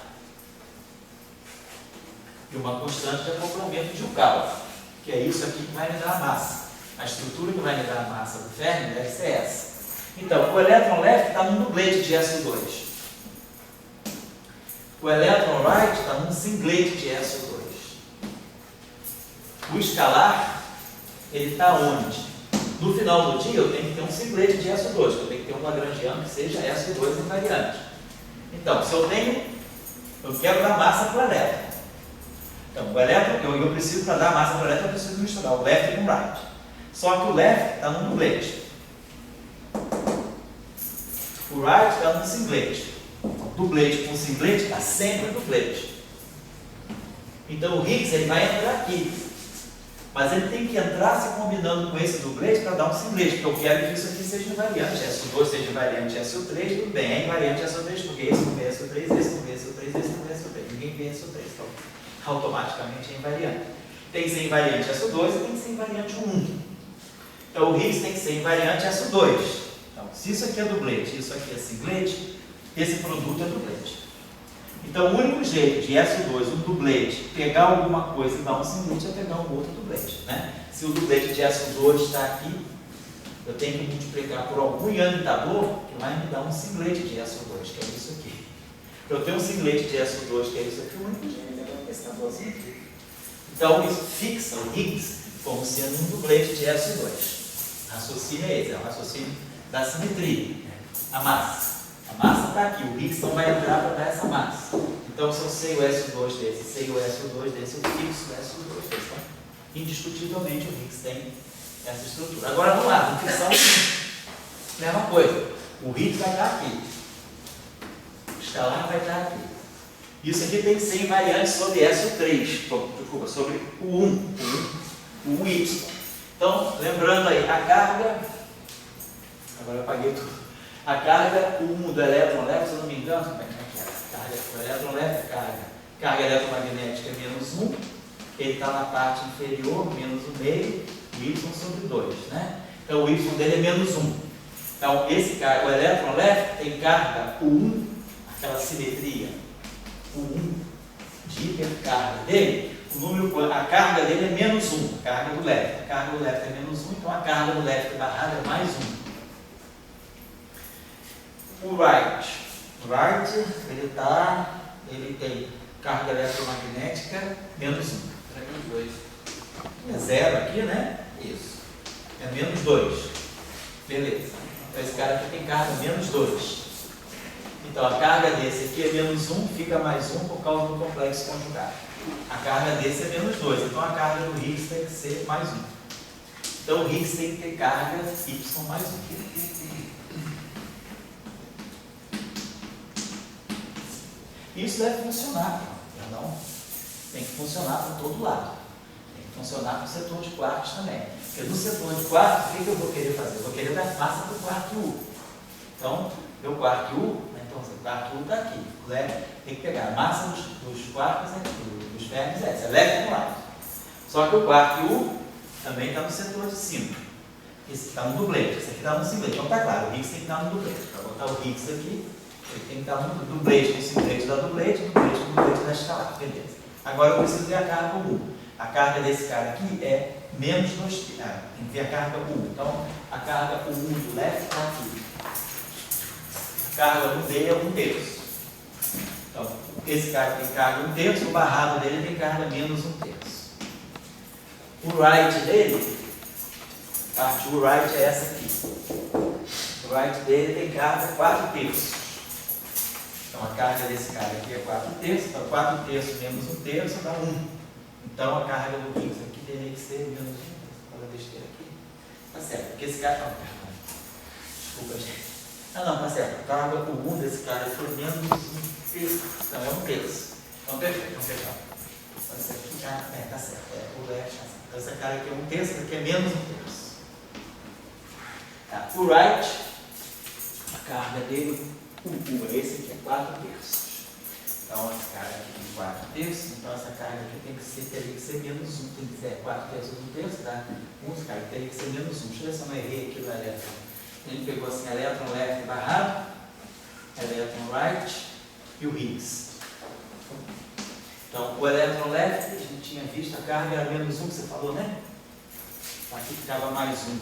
E uma constante de acoplamento de Yukawa, que é isso aqui que vai me dar a massa. A estrutura que vai me dar a massa do Fermi deve ser essa. Então, o elétron left está num dublete de SO2. O elétron right está num singlete de SO2. O escalar, ele está onde? No final do dia, eu tenho que ter um singlete de SO2, eu tenho que ter um lagrangiano que seja SO2 invariante. Então, se eu quero dar massa para o elétron. Então, o elétron, eu preciso, para dar massa para o elétron, eu preciso misturar o left com o right. Só que o left está num dublete. O right está num singlete. Dublete com singlete está sempre dublete. Então o Higgs ele vai entrar aqui. Mas ele tem que entrar se combinando com esse dublete para dar um singlete, porque eu quero que isso aqui seja invariante. SO2 seja invariante SO3, tudo bem, é invariante SO3, porque esse não vê SO3, esse não vê SO3, esse não vê SO3. Ninguém vê SO3, então automaticamente é invariante. Tem que ser invariante SO2 e tem que ser invariante 1. Então o Higgs tem que ser invariante SO2. Então, se isso aqui é dublete e isso aqui é singlete, esse produto é dublete. Então, o único jeito de SO2, um dublete, pegar alguma coisa e dar um singlete é pegar um outro dublete. Né? Se o dublete de SO2 está aqui, eu tenho que multiplicar por algum iontador que vai me dar um singlete de SO2, que é isso aqui. Para eu ter um singlete de SO2, que é isso aqui, o único jeito é pegar esse tablozinho aqui. Então, isso fixa o Higgs como sendo um dublete de SO2. O raciocínio é esse, é o raciocínio da simetria. A massa. A massa está aqui, o Higgs não vai entrar para dar essa massa. Então, se eu sei o SO2 desse, sei o SO2 desse, eu fixo o SO2 desse. Então, indiscutivelmente, o Higgs tem essa estrutura. Agora, vamos lá, no fissão, mesma coisa. O Higgs vai estar aqui. O escalar vai estar aqui. Isso aqui tem que ser invariante sobre SO3, desculpa, sobre o 1, o 1Y. Então, lembrando aí, a carga, agora eu apaguei tudo. A carga, o 1 do elétron leve, se eu não me engano, como é que é? A carga do elétron leve, carga eletromagnética é menos 1, ele está na parte inferior, menos o meio, o Y sobre 2, né? Então o Y dele é menos 1. Então o elétron leve tem carga, o 1, aquela simetria, o 1 de hipercarga dele, a carga dele é menos 1, a carga do leve. A carga do leve é menos 1, então a carga do leve barrada é mais 1. O right, ele tem carga eletromagnética menos 1. É 0 aqui, né? Isso. É menos 2. Beleza. Então esse cara aqui tem carga menos 2. Então a carga desse aqui é menos 1, fica mais 1 por causa do complexo conjugado. A carga desse é menos 2, então a carga do Higgs tem que ser mais 1. Então o Higgs tem que ter carga Y mais 1. Isso deve funcionar, não? Tem que funcionar para todo lado. Tem que funcionar para o setor de quarks também. Porque no setor de quarks, o que eu vou querer fazer? Eu vou querer dar massa para o quark U. Então, meu quark U, então o quark U está aqui. Tem que pegar a massa dos quarks aqui, dos ferros, é elétron lá. Só que o quark U também está no setor de cima. Esse aqui está no dublete, esse aqui está no singlete. Então está claro, o Higgs tem que estar no dublete. Para botar o Higgs aqui, ele tem que estar no dublete com o singlete da dublete, dublete com o dublete da escalar. Beleza. Agora eu preciso ver a carga comum. A carga desse cara aqui é menos 2 terços. Tem que ver a carga U. Então, a carga U do left está aqui. A carga do D é 1 terço. Então, esse cara tem carga 1 terço, o barrado dele tem carga menos 1 terço. O right dele, a parte do right é essa aqui. O right dele tem carga 4 terços. Então, a carga desse cara aqui é 4 terços, então 4 terços menos 1 terço dá 1. Então, a carga do Higgs aqui teria que ser menos 1 terço. Olha a besteira aqui. Tá certo, porque esse cara... Desculpa, gente. Não, tá certo. A carga comum desse cara aqui é menos 1 terço. Então, é 1 terço. Então, perfeito, vamos fechar. Então, esse aqui já... tá certo. O left, tá certo. Então, esse cara aqui é 1 terço, esse aqui é menos 1 terço. Tá. O right, a carga dele, esse aqui é 4 terços. Então, esse cara aqui tem 4 terços, então essa carga aqui teria que ser menos 1. Tem que ser 4 terços 1 terço, dá 1, esse cara teria que ser menos 1. Deixa eu ver se eu não errei aqui no elétron. Ele pegou assim, elétron left barrado, elétron right e o Higgs. Então, o elétron left, a gente tinha visto, a carga era menos 1, que você falou, né? Aqui ficava mais 1.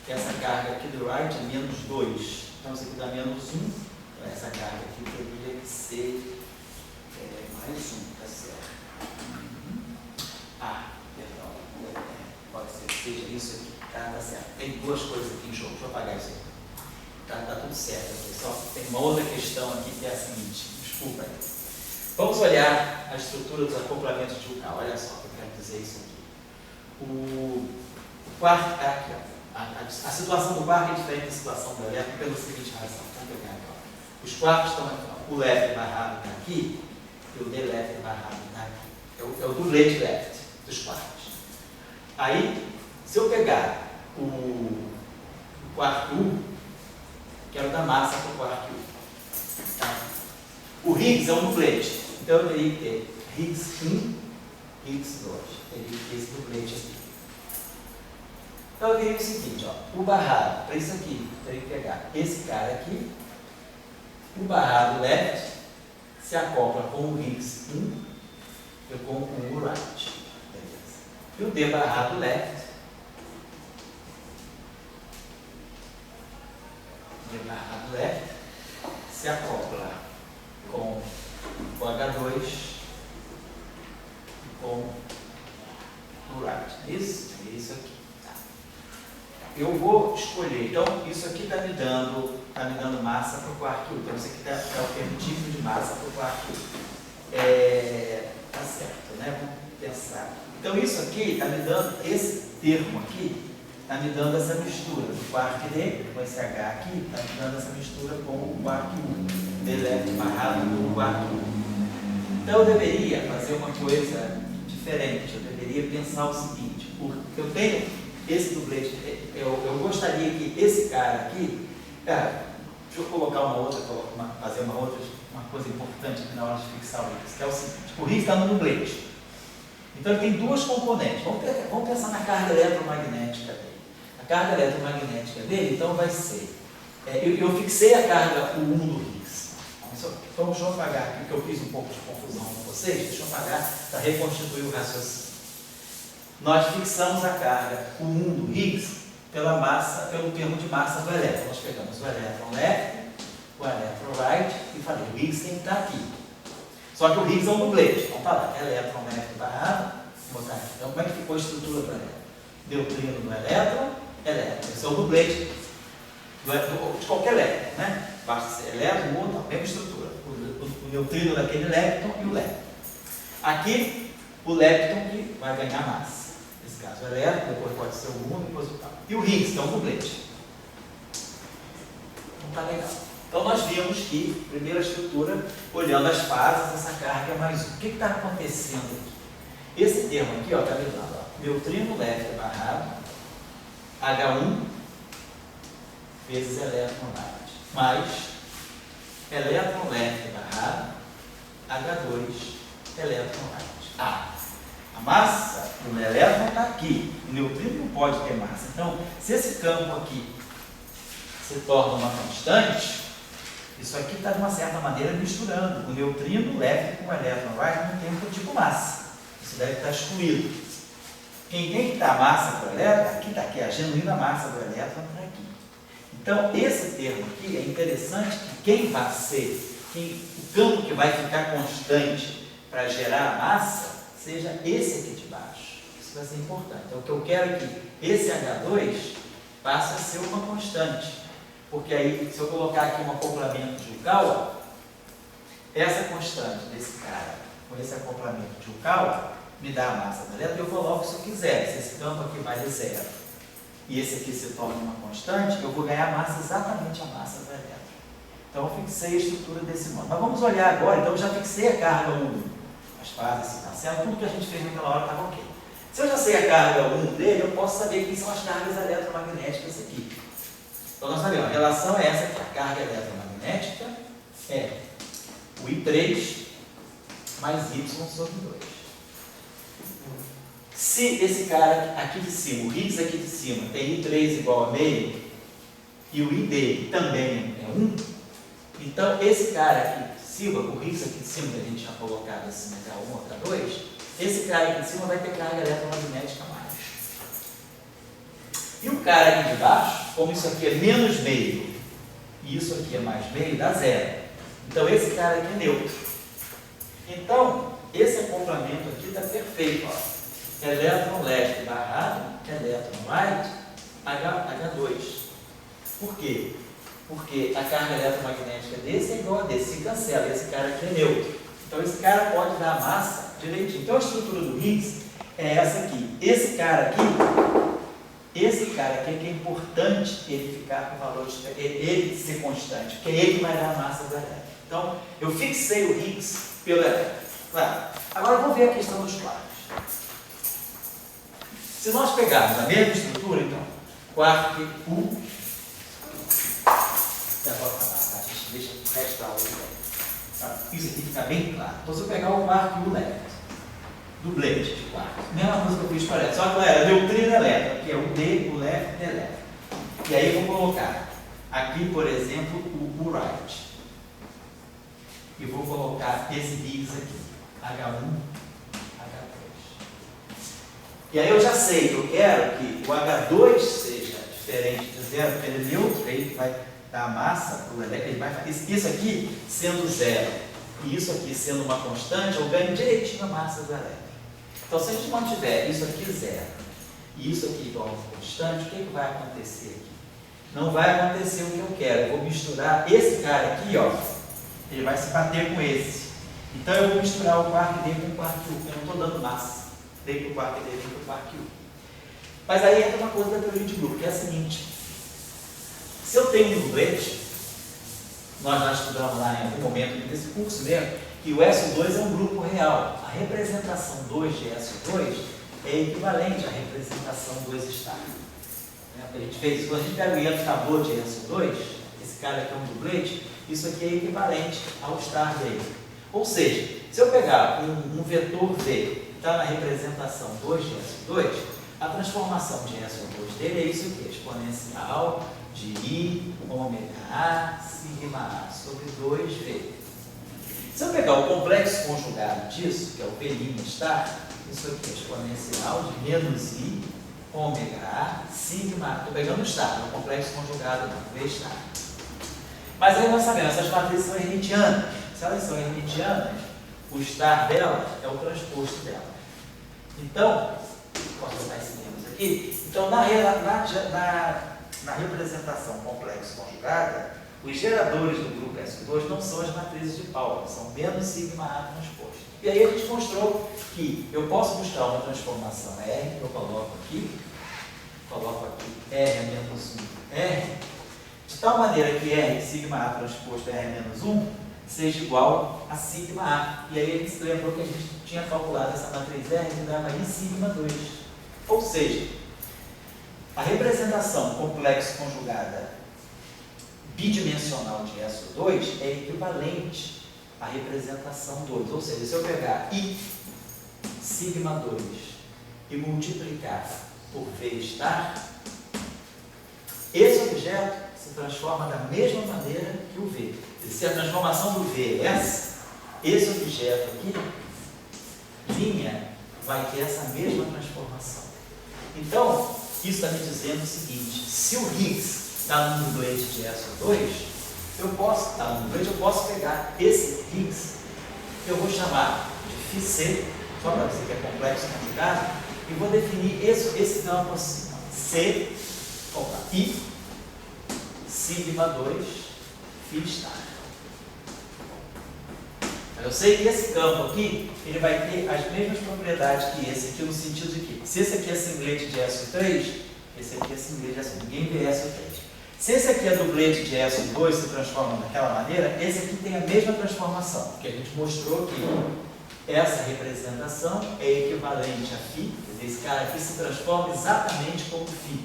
E essa carga aqui do right é menos 2. Então, isso aqui dá menos 1. Então, essa carga aqui teria que ser mais 1, tá certo? Perdão. Pode ser que seja isso aqui. Tá certo. Tem duas coisas aqui em jogo. Deixa eu apagar isso aqui. Tá tudo certo aqui. Só tem uma outra questão aqui que é a seguinte. Desculpa aí. Vamos olhar a estrutura dos acoplamentos de Jucal. Olha só que eu quero dizer isso aqui. O quark, aqui, ó. A situação do quark é diferente da situação do elétron pela seguinte razão. Vamos pegar aqui, ó. Os quarks estão aqui, ó. O left barrado está aqui e o D left barrado está aqui. É o dublete left dos quarks. Aí, se eu pegar o quark U, quero dar massa para o quark U. Tá? O Higgs é um dublete. Então eu teria que ter Higgs 1, Higgs 2. Teria que ter esse dublete aqui. Então eu teria o seguinte, ó, o barrado, para isso aqui, eu teria que pegar esse cara aqui, o barrado left se acopla com o Higgs 1 e com o U right. Beleza. E o D barrado left, se acopla com o H2 e com o right. Isso? É isso aqui. Tá. Eu vou escolher, então isso aqui está me dando massa para o quark U. Então isso aqui é o termo típico de massa para o quark U. Tá certo, né? Vamos pensar. Então isso aqui está me dando, esse termo aqui, está me dando essa mistura do quark D, com esse H aqui, está me dando essa mistura com o quark U. D left barrado com o quark U. Então eu deveria fazer uma coisa diferente. Eu deveria pensar o seguinte, porque eu tenho esse dublete, eu gostaria que esse cara aqui, deixa eu colocar fazer uma coisa importante aqui na hora de fixar o Higgs, que é o seguinte, o Higgs está no dublete. Então ele tem duas componentes. Vamos pensar na carga eletromagnética dele. A carga eletromagnética dele, então, vai ser... eu fixei a carga U1 do Higgs. Então, deixa eu apagar aqui, porque eu fiz um pouco de confusão com vocês. Deixa eu apagar para reconstituir o raciocínio. Nós fixamos a carga U1 do Higgs pelo termo de massa do elétron. Nós pegamos o elétron left, o elétron right e falei, o Higgs tem que estar aqui. Só que o Higgs é um dublete. Então tá lá, elétron left barrado, vou botar aqui. Então como é que ficou a estrutura do elétron? Neutrino do elétron. Esse é o dublete de qualquer elétron, né? Basta ser elétron, muda, a mesma estrutura. O neutrino daquele elétron e o lepton. Aqui, o lepton que vai ganhar massa. Nesse caso, o elétron, depois pode ser o 1, depois o tal. E o Higgs, que é um dublete. Não tá legal. Então nós vimos que, primeira estrutura, olhando as fases, essa carga é mais 1. O que está acontecendo aqui? Esse termo aqui, está me dando, neutrino left barrado, H1 vezes elétron right, mais elétron left barrado, H2 elétron right. A massa do elétron está aqui, o neutrino não pode ter massa. Então, se esse campo aqui se torna uma constante, isso aqui está de uma certa maneira misturando o neutrino left com o elétron right no tempo tipo massa. Isso deve estar excluído. Quem tem que dar massa para o elétron, aqui está aqui, a genuína massa do elétron está aqui. Então, esse termo aqui é interessante que quem vai ser, o campo que vai ficar constante para gerar a massa, seja esse aqui de baixo. Isso vai ser importante. Então, o que eu quero é que esse H2 passe a ser uma constante. Porque aí, se eu colocar aqui um acoplamento de Yukawa, essa constante desse cara, com esse acoplamento de Yukawa, me dá a massa do elétron, eu coloco se eu quiser. Se esse campo aqui vale zero e esse aqui se torna uma constante, eu vou ganhar a massa, exatamente a massa do elétron. Então, eu fixei a estrutura desse modo. Mas vamos olhar agora, então eu já fixei a carga 1, as fases, se está certo, tudo que a gente fez naquela hora estava ok. Se eu já sei a carga 1 dele, eu posso saber quem são as cargas eletromagnéticas aqui. Então, nós sabemos, a relação é essa aqui, a carga eletromagnética é o I3 mais Y sobre 2. Se esse cara aqui de cima, o Higgs aqui de cima, tem I3 igual a meio, e o I dele também é 1, então esse cara aqui de cima, o Higgs aqui de cima, que a gente tinha colocado assim, H1 ou H2, esse cara aqui de cima vai ter carga eletromagnética mais. E o cara aqui de baixo, como isso aqui é menos meio, e isso aqui é mais meio, dá zero. Então esse cara aqui é neutro. Então, esse acoplamento aqui está perfeito. Ó. Elétron leste barrado, elétron right, H2. Por quê? Porque a carga eletromagnética desse é igual a desse, se cancela, esse cara aqui é neutro. Então esse cara pode dar massa direitinho. Então a estrutura do Higgs é essa aqui. Esse cara aqui é que é importante ele ficar com o valor, ele ser constante, porque é ele que vai dar a massa do elétron. Então eu fixei o Higgs pelo elétron. Claro. Agora vamos ver a questão dos quartos. Se nós pegarmos a mesma estrutura, então, quark U, a gente deixa extra aqui. Isso aqui fica bem claro. Então, se eu pegar o quark U left, do blend de quark, mesma coisa que eu fiz para elétron, só que era neutrino elétron, que é o D, o left e o elétron. E aí eu vou colocar aqui, por exemplo, o right. E vou colocar esse Higgs aqui, H1. E aí eu já sei que eu quero que o H2 seja diferente de zero, porque ele é neutro, ele vai dar massa para o elétron, ele vai fazer isso aqui sendo zero e isso aqui sendo uma constante, eu ganho direitinho a massa do elétron. Então, se a gente mantiver isso aqui zero e isso aqui igual a uma constante, o que vai acontecer aqui? Não vai acontecer o que eu quero. Eu vou misturar esse cara aqui, ó, ele vai se bater com esse. Então, eu vou misturar o quark D com o quark U, porque eu não estou dando massa. D para o quark D, D para o quark U. Mas aí entra uma coisa da teoria de grupo, que é a seguinte. Se eu tenho um duplete, nós já estudamos lá em algum momento desse curso mesmo, que o SO2 é um grupo real. A representação 2 de SO2 é equivalente à representação 2 estável. A gente fez, quando a gente pega o íon tabor de SO2, esse cara aqui é um duplete, isso aqui é equivalente ao estar dele. Ou seja, se eu pegar um vetor V que está na representação 2 de SO2, a transformação de SO2 dele é isso aqui, exponencial de I, ômega A, sigma A sobre 2V. Se eu pegar o complexo conjugado disso, que é o P' estar, isso aqui é exponencial de menos I, ômega A, sigma A. Estou pegando o estar, não é o complexo conjugado não, V estar. Mas aí nós sabemos, essas matrizes são hermitianas. Se elas são hermitianas, o estar dela é o transposto dela. Então, posso botar esse menos aqui? Então, na representação complexo conjugada, os geradores do grupo SO2 não são as matrizes de Pauli, são menos sigma A transposto. E aí a gente mostrou que eu posso buscar uma transformação R, eu coloco aqui R é menos 1, R, de tal maneira que R sigma A transposto R menos 1 seja igual a sigma A. E aí a gente se lembrou que a gente tinha calculado essa matriz R que dava I sigma 2. Ou seja, a representação complexo conjugada bidimensional de SO2 é equivalente à representação 2. Ou seja, se eu pegar I sigma 2 e multiplicar por V estar, esse objeto se transforma da mesma maneira que o V. Se a transformação do V é essa, esse objeto aqui, linha, vai ter essa mesma transformação. Então, isso está me dizendo o seguinte: se o Higgs está no dublete de SO2, eu posso pegar esse Higgs, que eu vou chamar de φC, só para dizer que é complexo conjugado, e vou definir esse campo assim, I sigma 2 φ star. Eu sei que esse campo aqui, ele vai ter as mesmas propriedades que esse aqui, no sentido de que, se esse aqui é singlete de SO3, esse aqui é singlete de SO3, ninguém vê SO3. Se esse aqui é dublete de SO2, se transforma daquela maneira, esse aqui tem a mesma transformação, porque a gente mostrou que essa representação é equivalente a φ, quer dizer, esse cara aqui se transforma exatamente como φ.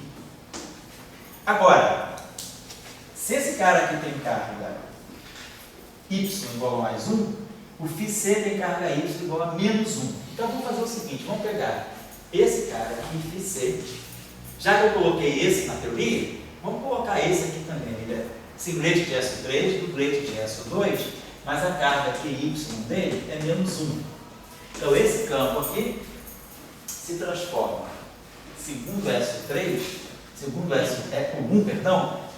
Agora, se esse cara aqui tem carga y igual a mais 1, o φC tem carga y igual a menos 1. Então vamos fazer o seguinte, vamos pegar esse cara aqui, φC, já que eu coloquei esse na teoria, vamos colocar esse aqui também. Ele é singlete de SO3, dublete de SO2, mas a carga aqui y dele é menos 1. Então esse campo aqui se transforma, segundo SO1,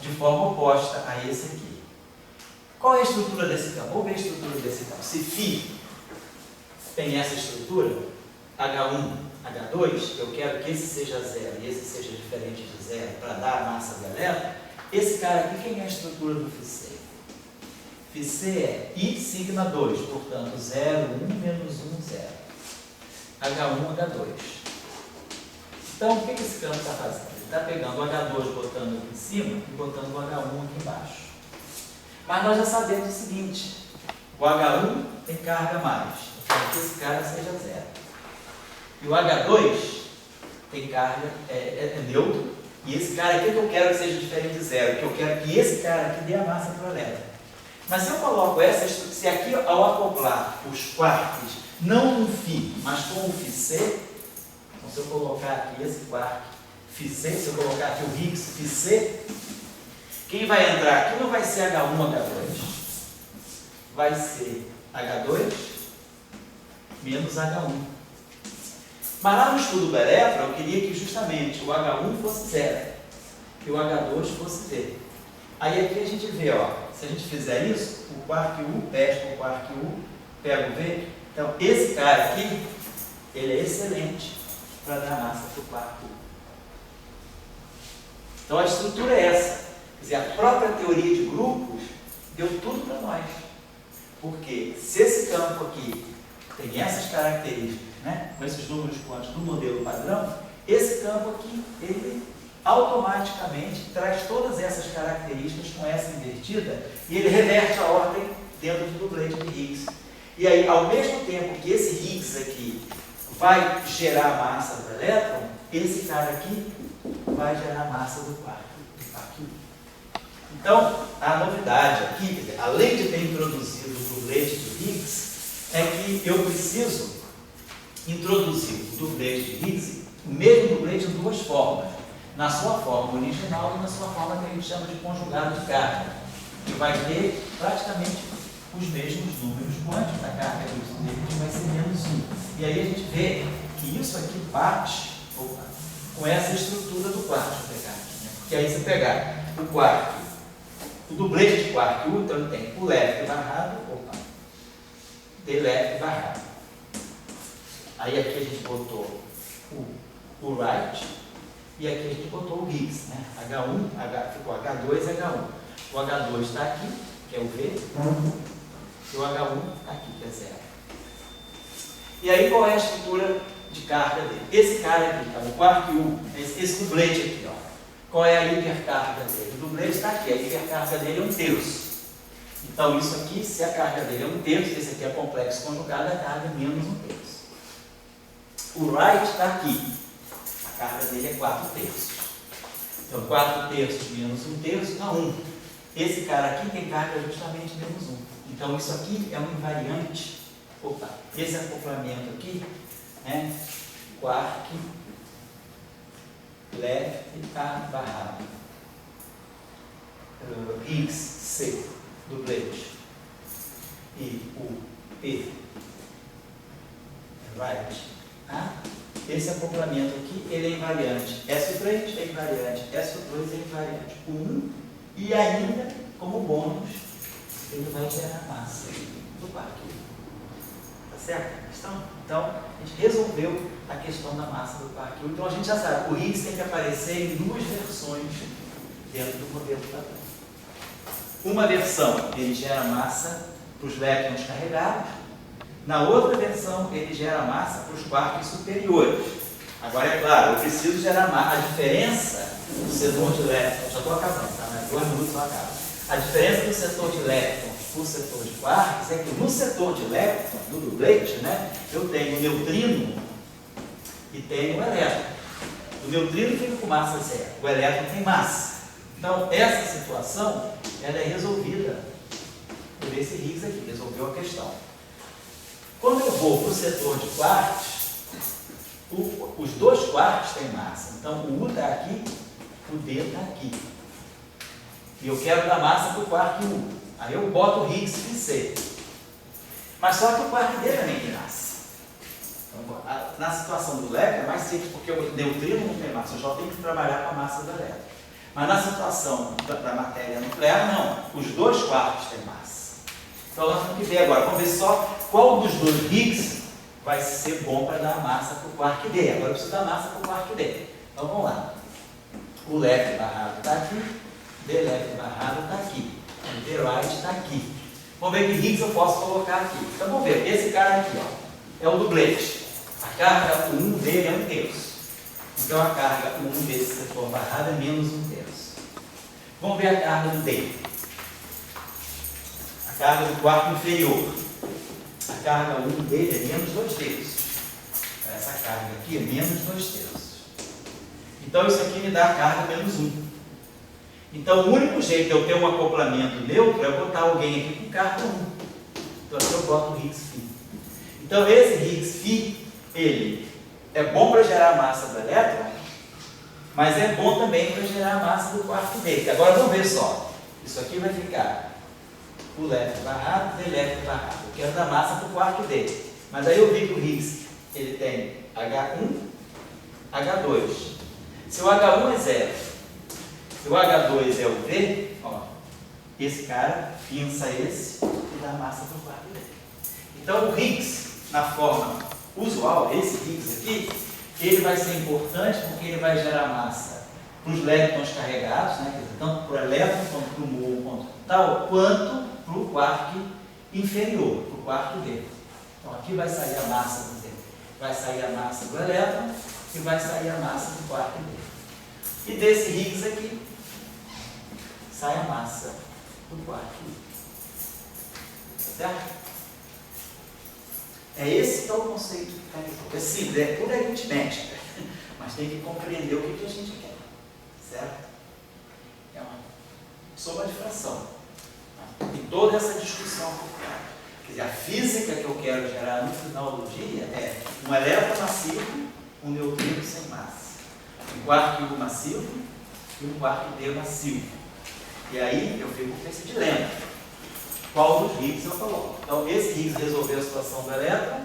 de forma oposta a esse aqui. Qual é a estrutura desse campo? Vamos ver a estrutura desse campo. Se φ tem essa estrutura, H1, H2, eu quero que esse seja zero e esse seja diferente de zero para dar a massa do elétron, esse cara aqui, quem é a estrutura do φC? φC é I sigma 2, portanto 0, 1, menos 1, 0. H1, H2. Então, o que esse campo está fazendo? Ele está pegando o H2, botando aqui em cima e botando o H1 aqui embaixo. Mas nós já sabemos o seguinte: o H1 tem carga mais, eu quero que esse cara seja zero. E o H2 tem carga, é neutro, e esse cara aqui que eu quero que seja diferente de zero, que eu quero que esse cara aqui dê a massa para o elétron. Mas se eu coloco se aqui ao acoplar os quarks, não com φ, mas com o φC, então se eu colocar aqui esse quark φC, se eu colocar aqui o Higgs φC, quem vai entrar aqui não vai ser H1, H2, vai ser H2 menos H1. Mas lá no estudo do elétron, eu queria que justamente o H1 fosse zero e o H2 fosse V. Aí aqui a gente vê, ó, se a gente fizer isso, o quark U pesca o quark U, pega o V. Então, esse cara aqui, ele é excelente para dar massa para o quark U. Então, a estrutura é essa. Quer dizer, a própria teoria de grupos deu tudo para nós. Porque se esse campo aqui tem essas características, né, com esses números quânticos do modelo padrão, esse campo aqui, ele automaticamente traz todas essas características com essa invertida e ele reverte a ordem dentro do dublete de Higgs. E aí, ao mesmo tempo que esse Higgs aqui vai gerar massa do elétron, esse cara aqui vai gerar massa do quark. Então, a novidade aqui, quer dizer, além de ter introduzido o dublete de Higgs, é que eu preciso introduzir o dublete de Higgs, o mesmo dublete em duas formas, na sua forma original e na sua forma que a gente chama de conjugado de carga, que vai ter praticamente os mesmos números quânticos, a carga dele vai ser menos 1. E aí a gente vê que isso aqui bate com essa estrutura do quark, né? Porque aí você pegar o quark, o dublete de quark U, então ele tem o left barrado, D left barrado. Aí aqui a gente botou o right e aqui a gente botou o Higgs, né? H1, ficou H2, H1. O H2 está aqui, que é o V, e o H1 está aqui, que é 0. E aí qual é a estrutura de carga dele? Esse cara aqui, tá? O quark U, esse dublete aqui, ó. Qual é a hipercarga dele? O dublete está aqui, a hipercarga dele é 1/3. Então isso aqui, se a carga dele é 1/3, esse aqui é complexo conjugado, a carga é menos 1/3. O right está aqui, a carga dele é 4/3. Então 4/3 menos 1/3 dá 1. Esse cara aqui tem carga justamente menos 1. Então isso aqui é um invariante. Esse acoplamento aqui, né? Quark left está barrado. Higgs C, dublete. E o P, right, A. esse acoplamento aqui, ele é invariante. SO3 é invariante, SO2 é invariante. O 1, e ainda, como bônus, ele vai gerar massa do quark. Tá certo a questão? Então, a gente resolveu a questão da massa do quark. Então, a gente já sabe, o Higgs tem que aparecer em duas versões dentro do modelo padrão. Uma versão, ele gera massa para os létons carregados. Na outra versão, ele gera massa para os quarks superiores. Agora, é claro, eu preciso gerar massa. A diferença do setor de létons, já estou acabando, tá? Mas 2 minutos eu acabo. A diferença do setor de létons para o setor de quarks é que no setor de létons, do doublet, né, eu tenho o neutrino e tenho o elétron. O neutrino fica com massa zero, o elétron tem massa. Então, essa situação ela é resolvida por esse Higgs aqui, resolveu a questão. Quando eu vou para o setor de quarks, os dois quarks têm massa. Então, o U está aqui, o D está aqui. E eu quero dar massa para o quark U. Aí eu boto o Higgs em C. Mas só que o quark D também tem massa. Então, na situação do elétron é mais simples, porque o neutrino não tem massa. Eu só tenho que trabalhar com a massa do elétron. Mas na situação da matéria nuclear, não. Os dois quarks têm massa. Então nós temos que ver agora. Vamos ver só qual dos dois Higgs vai ser bom para dar massa para o quark D. Agora eu preciso dar massa para o quark D. Então vamos lá. O left barrado está aqui. D left barrado está aqui. O D right está aqui. Vamos ver que Higgs eu posso colocar aqui. Então vamos ver. Esse cara aqui, ó, é o doublet. A carga 1 dele é 1/3. Então a carga 1 desse setor barrado é menos 1/3. Vamos ver a carga do D. A carga do quark inferior. A carga 1 dele é menos 2/3. Essa carga aqui é menos 2/3. Então isso aqui me dá a carga menos 1. Então o único jeito de eu ter um acoplamento neutro é botar alguém aqui com carga 1. Então aqui eu boto o Higgs φ. Então esse Higgs φ, ele é bom para gerar a massa do elétron, mas é bom também para gerar a massa do quark D. Agora vamos ver só. Isso aqui vai ficar o left barrado, D left barrado. Eu quero dar massa para o quark D. Mas aí eu vi que o Higgs ele tem H1, H2. Se o H1 é 0, se o H2 é o V, ó, esse cara pinça esse e dá massa para o quark D. Então o Higgs, na forma usual, esse Higgs aqui, ele vai ser importante porque ele vai gerar massa para os létons carregados, né? Tanto para o elétron, quanto para o muon, quanto tal, quanto para o quark inferior, para o quark D. Então aqui vai sair a massa do D, vai sair a massa do elétron e vai sair a massa do quark D. E desse Higgs aqui, sai a massa do quark D. Certo? É esse que é o conceito que está aqui. É simples, é pura aritmética, mas tem que compreender o que a gente quer, certo? É uma soma de fração. E toda essa discussão por trás. Quer dizer, a física que eu quero gerar no final do dia é um elétron massivo, um neutrino sem massa, um quark U massivo e um quark D massivo. E aí eu fico com esse dilema. Qual dos Higgs eu coloco? Então, esse Higgs resolveu a situação do elétron,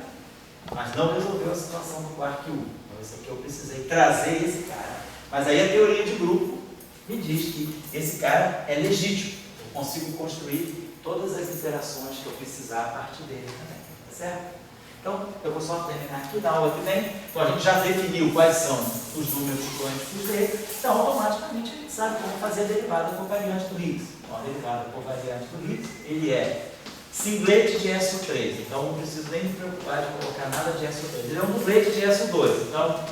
mas não resolveu a situação do quark U. Então, esse aqui eu precisei trazer esse cara. Mas aí a teoria de grupo me diz que esse cara é legítimo. Eu consigo construir todas as interações que eu precisar a partir dele também. Tá certo? Então, eu vou só terminar aqui, na aula que vem. Então, a gente já definiu quais são os números quânticos dele. Então, automaticamente, a gente sabe como fazer a derivada covariante do Higgs. Então, a derivada covariante do Higgs, ele é singlete de SO3. Então, não preciso nem me preocupar de colocar nada de SO3. Ele é um dublete de SO2. Então,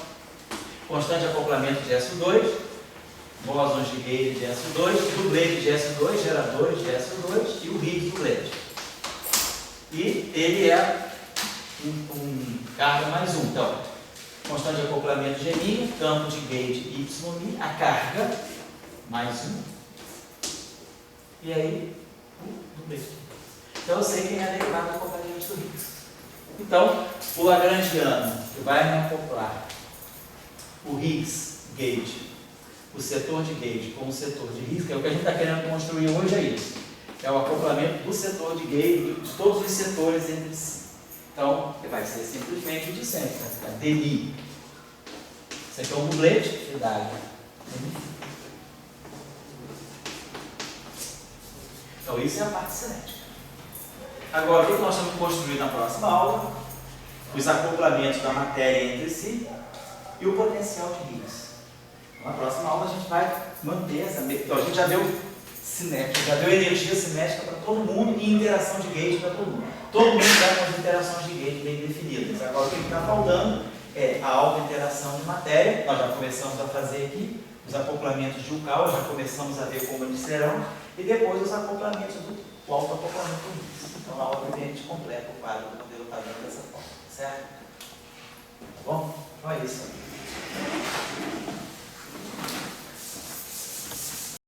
constante de acoplamento de SO2, bósons de Gale de SO2, dublete de SO2, geradores de SO2 e o Higgs dublete. E ele é um carga mais 1. Então, constante de acoplamento G', campo de Gale de YI, a carga mais 1. E aí, o dublete. Então, eu sei quem é a derivada covariante do Higgs. Então, o lagrangiano, que vai me acoplar o Higgs gauge, o setor de gauge com o setor de Higgs, que é o que a gente está querendo construir hoje, é isso. É o acoplamento do setor de gauge, de todos os setores entre si. Então, vai ser simplesmente o de sempre, vai ficar dmi Isso aqui é um dublê de atividade. Então, isso é a parte cinética. Agora, o que nós vamos construir na próxima aula? Os acoplamentos da matéria entre si e o potencial de Higgs. Na próxima aula, a gente vai manter essa. Então, a gente já deu cinética, já deu energia cinética para todo mundo e interação de gauge para todo mundo. Todo mundo está com as interações de gauge bem definidas. Agora, o que está faltando é a alta interação de matéria. Nós já começamos a fazer aqui os acoplamentos de Yukawa, já começamos a ver como eles serão, e depois os acoplamentos do autoacoplamento do Higgs. Então, a aula que a gente completa o quadro do modelo padrão dessa forma, certo? Tá bom? Então é isso.